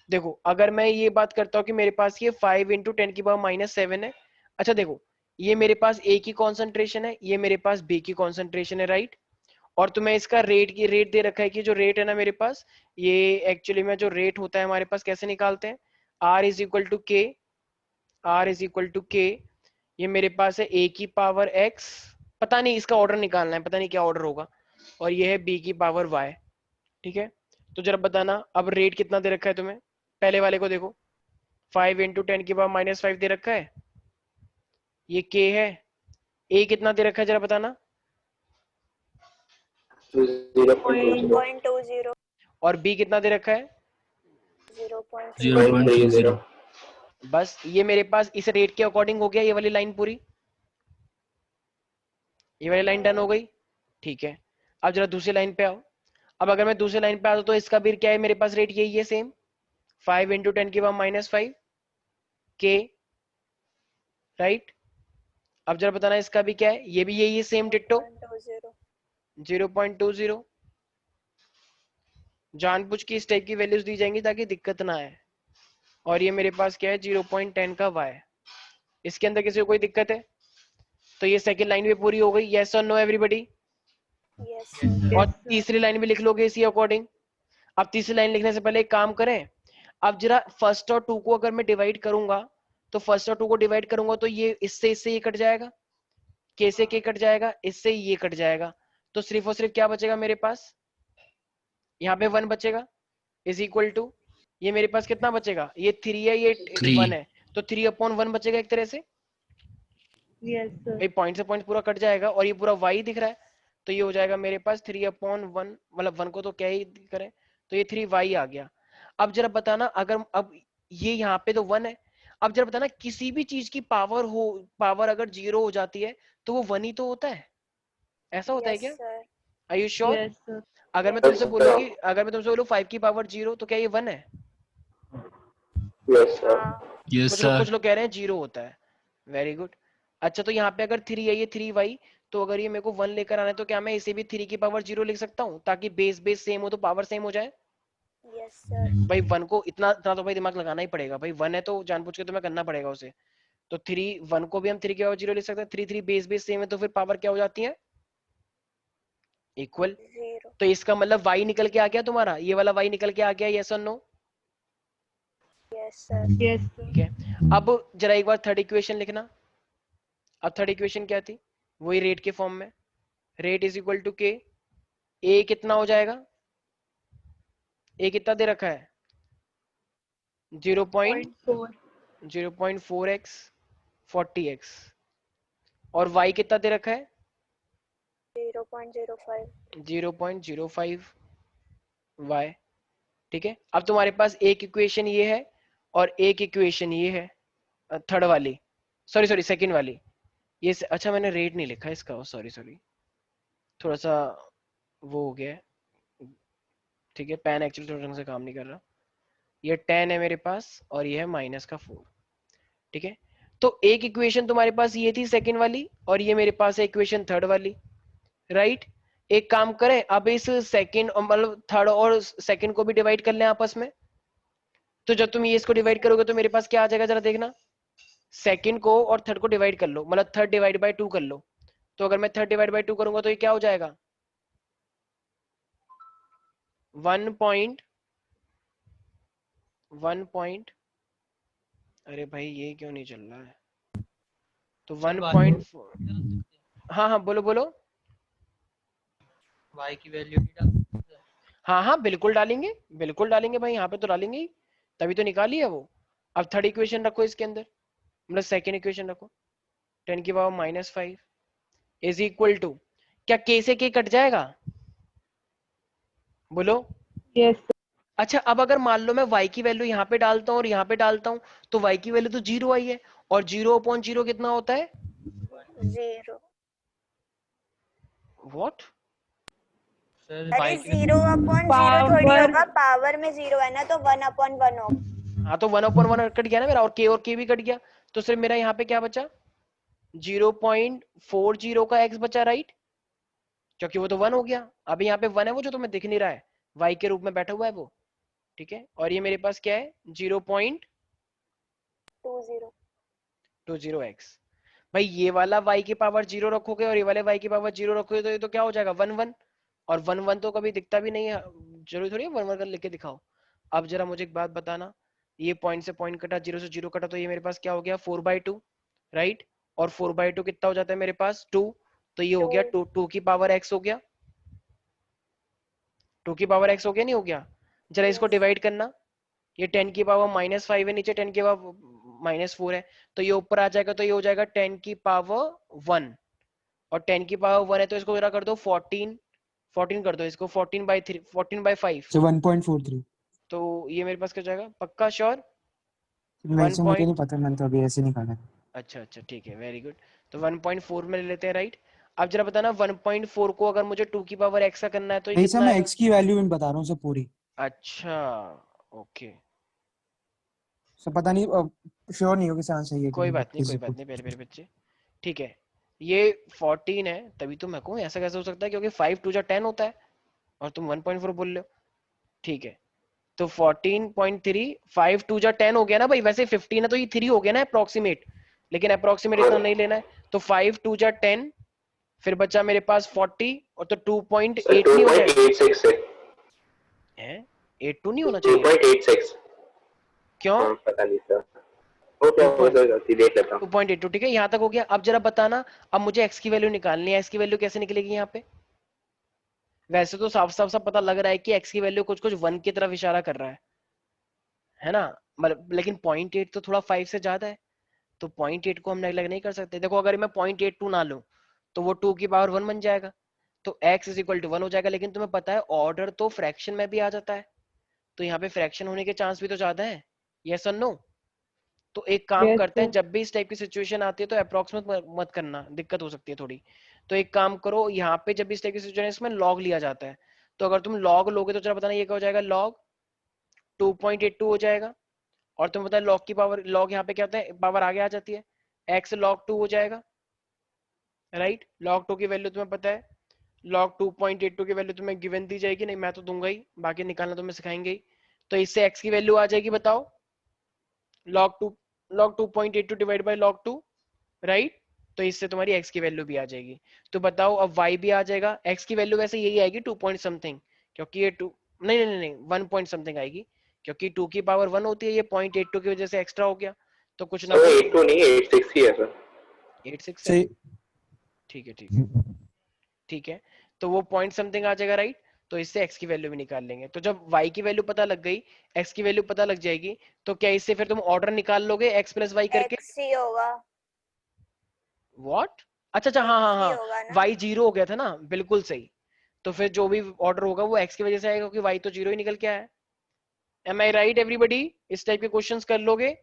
देखो अगर मैं ये बात करता हूँ कि मेरे पास ये 5 × 10⁻⁷ है। अच्छा देखो, ये मेरे पास ए की कॉन्सेंट्रेशन है, ये मेरे पास बी की कॉन्सेंट्रेशन है, राइट? और तुम्हें इसका रेट दे रखा है कि जो रेट है ना मेरे पास, ये एक्चुअली में जो रेट होता है हमारे पास कैसे निकालते हैं, R इज इक्वल टू के, R इज इक्वल टू के। ये मेरे पास है a की पावर x, पता नहीं इसका ऑर्डर निकालना है, पता नहीं क्या ऑर्डर होगा, और ये है b की पावर y। ठीक है, तो जरा बताना अब रेट कितना दे रखा है तुम्हें। पहले वाले को देखो, 5 × 10⁻⁵ दे रखा है, ये k है। a कितना दे रखा है जरा बताना। 0.20 और b कितना दे रखा है? 0.30 0.30। बस ये मेरे पास इस रेट के अकॉर्डिंग हो गया ये वाली लाइन पूरी, ये वाली लाइन डन हो गई। ठीक है, अब जरा दूसरी लाइन पे आओ। अब अगर मैं दूसरी लाइन पे आता तो इसका भी क्या है मेरे पास रेट यही है सेम, 5 × 10⁻⁻⁵ के, राइट? अब जरा बताना इसका भी क्या है, ये भी यही है सेम डिट्टो 0.20। जानबूझ के इस टाइप की वैल्यूज दी जाएंगी ताकि दिक्कत ना आए। और ये मेरे पास क्या है 0.10 का y। इसके अंदर किसी को कोई दिक्कत है? तो ये सेकंड लाइन भी पूरी हो गई, यस और नो एवरीबॉडी? यस और तीसरी लाइन भी लिख लोगे इसी अकॉर्डिंग। अब तीसरी लाइन लिखने से पहले एक काम करें, अब जरा फर्स्ट और टू को अगर मैं डिवाइड करूंगा, तो फर्स्ट और टू को डिवाइड करूंगा तो ये इससे ये कट जाएगा, के से के कट जाएगा, इससे ये कट जाएगा, तो सिर्फ और सिर्फ क्या बचेगा मेरे पास, यहाँ पे 1 बचेगा, इज इक्वल टू ये मेरे पास कितना बचेगा, ये 3 है, ये 1 है, तो 3/1 बचेगा एक तरह से। Yes sir. भाई पॉइंट से पॉइंट पूरा कट जाएगा, और ये पूरा y दिख रहा है, तो ये हो जाएगा मेरे पास 3/1, मतलब 1 को तो क्या ही करें, तो ये 3y आ गया। अब जरा बताना, अगर अब ये यहाँ पे तो 1 है, अब जरा बताना किसी भी चीज की पावर अगर 0 हो जाती है तो वो 1 ही तो होता है, ऐसा होता है क्या? Sir are you sure? Yes sir. अगर मैं तुमसे बोलूँ कि अगर मैं तुमसे बोलूँ 5 की पावर 0, तो क्या ये 1 है? Yes sir. कुछ लोग कह रहे हैं 0 होता है, वेरी गुड। अच्छा तो यहाँ पे अगर 3 है, ये 3y, तो अगर ये मेरे को 1 लेकर आना है तो क्या मैं इसे भी 3 की पावर 0 लिख सकता हूँ, ताकि बेस सेम हो तो पावर सेम हो जाए? Yes sir. भाई 1 को इतना तो भाई दिमाग लगाना ही पड़ेगा, भाई 1 है तो जानबूझ के तुम्हें करना पड़ेगा उसे। तो 1 को भी हम 3 की पावर 0 लिख सकते हैं, 3 बेस सेम है, तो फिर पावर क्या हो जाती है? इक्वल। 0 तो इसका मतलब y निकल के आ गया तुम्हारा, ये वाला y निकल के आ गया, यस और नो? Yes sir. यस ठीक है, अब जरा एक बार थर्ड इक्वेशन लिखना। अब थर्ड इक्वेशन क्या थी? वही रेट के फॉर्म में, रेट इज इक्वल टू के, ए कितना हो जाएगा? ए कितना दे रखा है? 0.4x 40x, और y कितना दे रखा है? 0.05 0.05y। ठीक है, अब तुम्हारे पास एक इक्वेशन ये है और एक इक्वेशन ये है, थर्ड वाली, सॉरी सेकंड वाली। ये अच्छा मैंने रेट नहीं लिखा इसका, सॉरी थोड़ा सा वो हो गया है। ठीक है, पेन एक्चुअली थोड़ा ढंग से काम नहीं कर रहा। ये 10 है मेरे पास और ये है माइनस का 4। ठीक है, तो एक इक्वेशन तुम्हारे पास ये थी सेकंड वाली, और ये मेरे पास है इक्वेशन थर्ड वाली, राइट? एक काम करें, अब इस सेकंड मतलब थर्ड और सेकंड को भी डिवाइड कर लें आपस में। तो जब तुम ये इसको डिवाइड करोगे तो मेरे पास क्या आ जाएगा, जरा देखना। सेकंड को और थर्ड को डिवाइड कर लो, मतलब थर्ड डिवाइड बाय 2 कर लो। तो अगर मैं थर्ड डिवाइड बाय 2 करूंगा तो ये क्या हो जाएगा? 1 अरे भाई ये क्यों नहीं चल रहा है? तो 1.4। हाँ बोलो बोलो। y की वैल्यू भी डाल सकते हैं। हाँ बिल्कुल डालेंगे भाई, यहाँ पे तो डालेंगे ही, तभी तो निकाली है वो। अब थर्ड इक्वेशन रखो इसके अंदर, मतलब सेकेंड इक्वेशन रखो, 10 की पावर -5 इज इक्वल टू, क्या k से k कट जाएगा? बोलो। यस अच्छा, अब अगर मान लो मैं y की वैल्यू यहाँ पे डालता हूँ और यहाँ पे डालता हूँ, तो y की वैल्यू तो 0 आई है, और 0/0 कितना होता है? 0। व्हाट? सर अरे y की 0/0 थोड़ी होगा, पावर में 0 है ना, तो 1/1 होगा। हाँ तो 1/1 कट गया ना मेरा, और k भी कट गया, तो सिर्फ मेरा यहाँ पे क्या बचा? 0.40 का x बचा, राइट? क्योंकि वो तो 1 हो गया। अभी यहाँ पे 1 है, वो जो तुम्हें दिख नहीं रहा है, y के रूप में बैठा हुआ है वो। ठीक है, और ये मेरे पास क्या है? 0.20x। भाई ये वाला y की पावर 0 रखोगे और ये वाले y की पावर 0 रखोगे, तो ये तो क्या हो जाएगा? 1 1। और 1 1 तो कभी दिखता भी नहीं है, जरूरी थोड़ी है 1 1 कर लिख के दिखाओ। अब जरा मुझे एक बात बताना, ये पॉइंट से पॉइंट कटा, 0 से 0 कटा, तो ये मेरे पास क्या हो गया? 4/2, राइट? और 4/2 कितना हो जाता है मेरे पास? 2। तो ये हो गया 2 की पावर x हो गया, 2 की पावर x हो गया, नहीं हो गया? जरा इसको डिवाइड करना, ये 10 की पावर -5 है, नीचे 10 की पावर -4 है, तो ये ऊपर आ जाएगा, तो ये हो जाएगा 10 की पावर 1, और 10 की पावर 1 है तो इसको जरा कर दो 14 कर दो इसको, 14/3 14/5, So 1.43। तो ये मेरे पास क्या जाएगा? पक्का श्योर? वैसे मुझे नहीं पता, मैंने तो अभी ऐसे निकाला। अच्छा ठीक है, वेरी गुड। तो 1.4 में ले लेते हैं, राइट? अब जरा बताना 1.4 को अगर मुझे 2 की पावर x का करना है तो ये नहीं सर, कितना मैं आएगा? x की वैल्यू में बता रहा हूँ सब पूरी। अच्छा, ओके, सब पता नहीं, श्योर नहीं हो कि आंसर सही है कि कोई नहीं, बात नहीं किसी को। प्यारे प्यारे बच्चे। ठीक है, ये 14 है, तभी तो मैं कहूँ ऐसा कैसे हो सकता है, क्योंकि 5 2 10 होता है और तुम 1.4 बोल रहे हो। ठीक है, तो 14.3 5 2 10 हो गया ना भाई, वैसे 15 है तो ये 3 हो गया ना अप्रोक्सीमेट, लेकिन अप्रोक्सीमेट इतना नहीं लेना है। तो 5 2 10, फिर बचा मेरे पास 40, और तो 2.8 नहीं हो जाएगा? 2.86 है 82 नहीं होना चाहिए? 2.86। क्यों? हाँ पता नहीं सर, वो क्या हो जाएगा, देख लेता हूँ। 2.82, ठीक है, यहाँ तक हो गया। अब जरा बताना, अब मुझे x की वैल्यू निकालनी है, x की वैल्यू कैसे निकलेगी यहाँ पे? वैसे तो साफ साफ सा पता लग रहा है कि x की वैल्यू कुछ कुछ 1 की तरफ इशारा कर रहा है ना? मतलब लेकिन 0.8 तो थोड़ा 5 से ज्यादा है, तो 0.8 को हम नेगलेक्ट नहीं कर सकते। देखो अगर मैं 0.82 ना लूं तो वो 2 की पावर 1 बन जाएगा, तो x इज इक्वल टू 1 हो जाएगा। लेकिन तुम्हें पता है ऑर्डर तो फ्रैक्शन में भी आ जाता है, तो यहाँ पे फ्रैक्शन होने के चांस भी तो ज्यादा है, यस और नो? तो एक काम करते हैं, जब भी इस टाइप की सिचुएशन आती है तो अप्रोक्सीमेट मत करना, दिक्कत हो सकती है थोड़ी। तो एक काम करो, यहाँ पे जब भी इस टाइप की सिचुएशन इसमें लॉग लिया जाता है, तो अगर तुम लॉग लोगे तो चलो बताना ये क्या हो जाएगा? लॉग 2.82 हो जाएगा। और तुम्हें पता है लॉग की पावर, लॉग यहाँ पे क्या होता है, पावर आगे आ जाती है, x log 2 हो जाएगा, राइट? log 2 की वैल्यू तुम्हें पता है, log 2.82 की वैल्यू तुम्हें गिवन दी जाएगी, नहीं मैं तो दूंगा ही, बाकी निकालना तुम्हें सिखाएंगे ही। तो इससे x की वैल्यू आ जाएगी, बताओ, log 2 log 2.82 divide by log 2, right? तो इससे तुम्हारी x की वैल्यू भी आ जाएगी। तो बताओ अब y भी आ जाएगा, x की वैल्यू वैसे यही आएगी 2 पॉइंट समथिंग, क्योंकि ये 2 नहीं 1 पॉइंट समथिंग आएगी, क्योंकि 2 की पावर 1 होती है, ये 0.82 की वजह से एक्स्ट्रा हो गया, तो कुछ ना कुछ 82 नहीं 86 ही है सर। 86 है, ठीक है ठीक है ठीक है, तो वो पॉइंट समथिंग आ जाएगा राइट। तो इससे x की वैल्यू भी निकाल लेंगे। तो जब y की वैल्यू पता लग गई, x की वैल्यू पता लग जाएगी, तो क्या इससे फिर तुम ऑर्डर निकाल लोगे x प्लस वाई करके? x ही होगा। व्हाट? अच्छा हाँ हाँ x ही हाँ, होगा ना। y 0 हो गया था ना, बिल्कुल सही। तो फिर जो भी ऑर्डर होगा वो x की वजह से आएगा, क्योंकि y तो 0 ही निकल के आया है। एम आई राइट एवरीबॉडी? इस टाइप के क्वेश्चंस कर लोगे?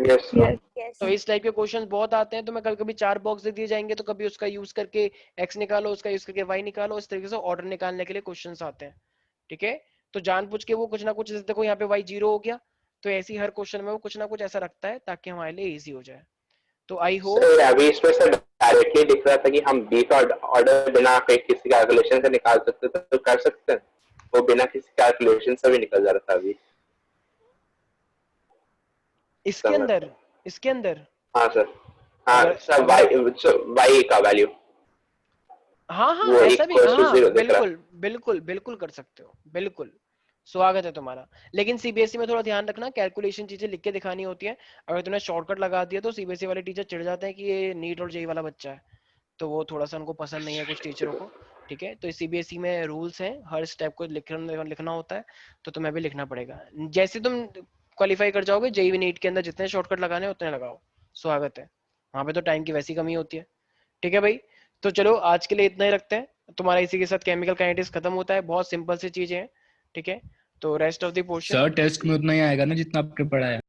Yes sir. yes तो इस टाइप के क्वेश्चंस बहुत आते हैं, तो मैं कभी कभी 4 बॉक्स दे दिए जाएंगे, तो कभी उसका यूज करके x निकालो, उसका यूज करके y निकालो, इस तरीके से ऑर्डर निकालने के लिए क्वेश्चंस आते हैं, ठीक है। तो जानबूझ के वो कुछ ना कुछ, जैसे देखो यहाँ पे y 0 हो गया, तो ऐसी हर क्वेश्चन में वो कुछ ना कुछ ऐसा रखता है ताकि हमारे लिए इजी हो जाए। तो आई होप सर अभी इसमें सर डायरेक्टली दिख रहा था कि हम b का ऑर्डर बिना किसी कैलकुलेशन से निकाल सकते थे, तो कर सकते हैं, वो बिना किसी कैलकुलेशन से भी निकल जा रहा था अभी इसके अंदर, इसके अंदर हाँ सर। हाँ अगर सर y का वैल्यू हाँ हाँ वो ऐसा भी, equals to हाँ 0 दिख रहा है। बिल्कुल बिल्कुल बिल्कुल कर सकते हो, बिल्कुल स्वागत है तुम्हारा। लेकिन सीबीएसई में थोड़ा ध्यान रखना, कैलकुलेशन चीजें लिख के दिखानी होती है। अगर तुमने शॉर्टकट लगा दिया तो सीबीएसई वाले टीचर चिढ़ जाते हैं कि ये नीट और जेई वाला बच्चा है, तो वो थोड़ा सा उनको पसंद नहीं है कुछ टीचरों को, ठीक है। तो सीबीएसई में रूल्स हैं, हर स्टेप को लिखना होता है, तो तुम्हें भी लिखना पड़ेगा। जैसे तुम क्वालिफाई कर जाओगे जेई नीट के अंदर, जितने शॉर्टकट लगाने हैं उतने लगाओ, स्वागत है। वहां पे तो टाइम की वैसी कमी होती है, ठीक है भाई। तो चलो आज के लिए इतना ही रखते हैं, तुम्हारा इसी के साथ केमिकल काइनेटिक्स खत्म होता है, बहुत सिंपल सी चीजें हैं, ठीक है। तो rest of the portion sir test में उतना ही आएगा ना जितना आपने पढ़ा है?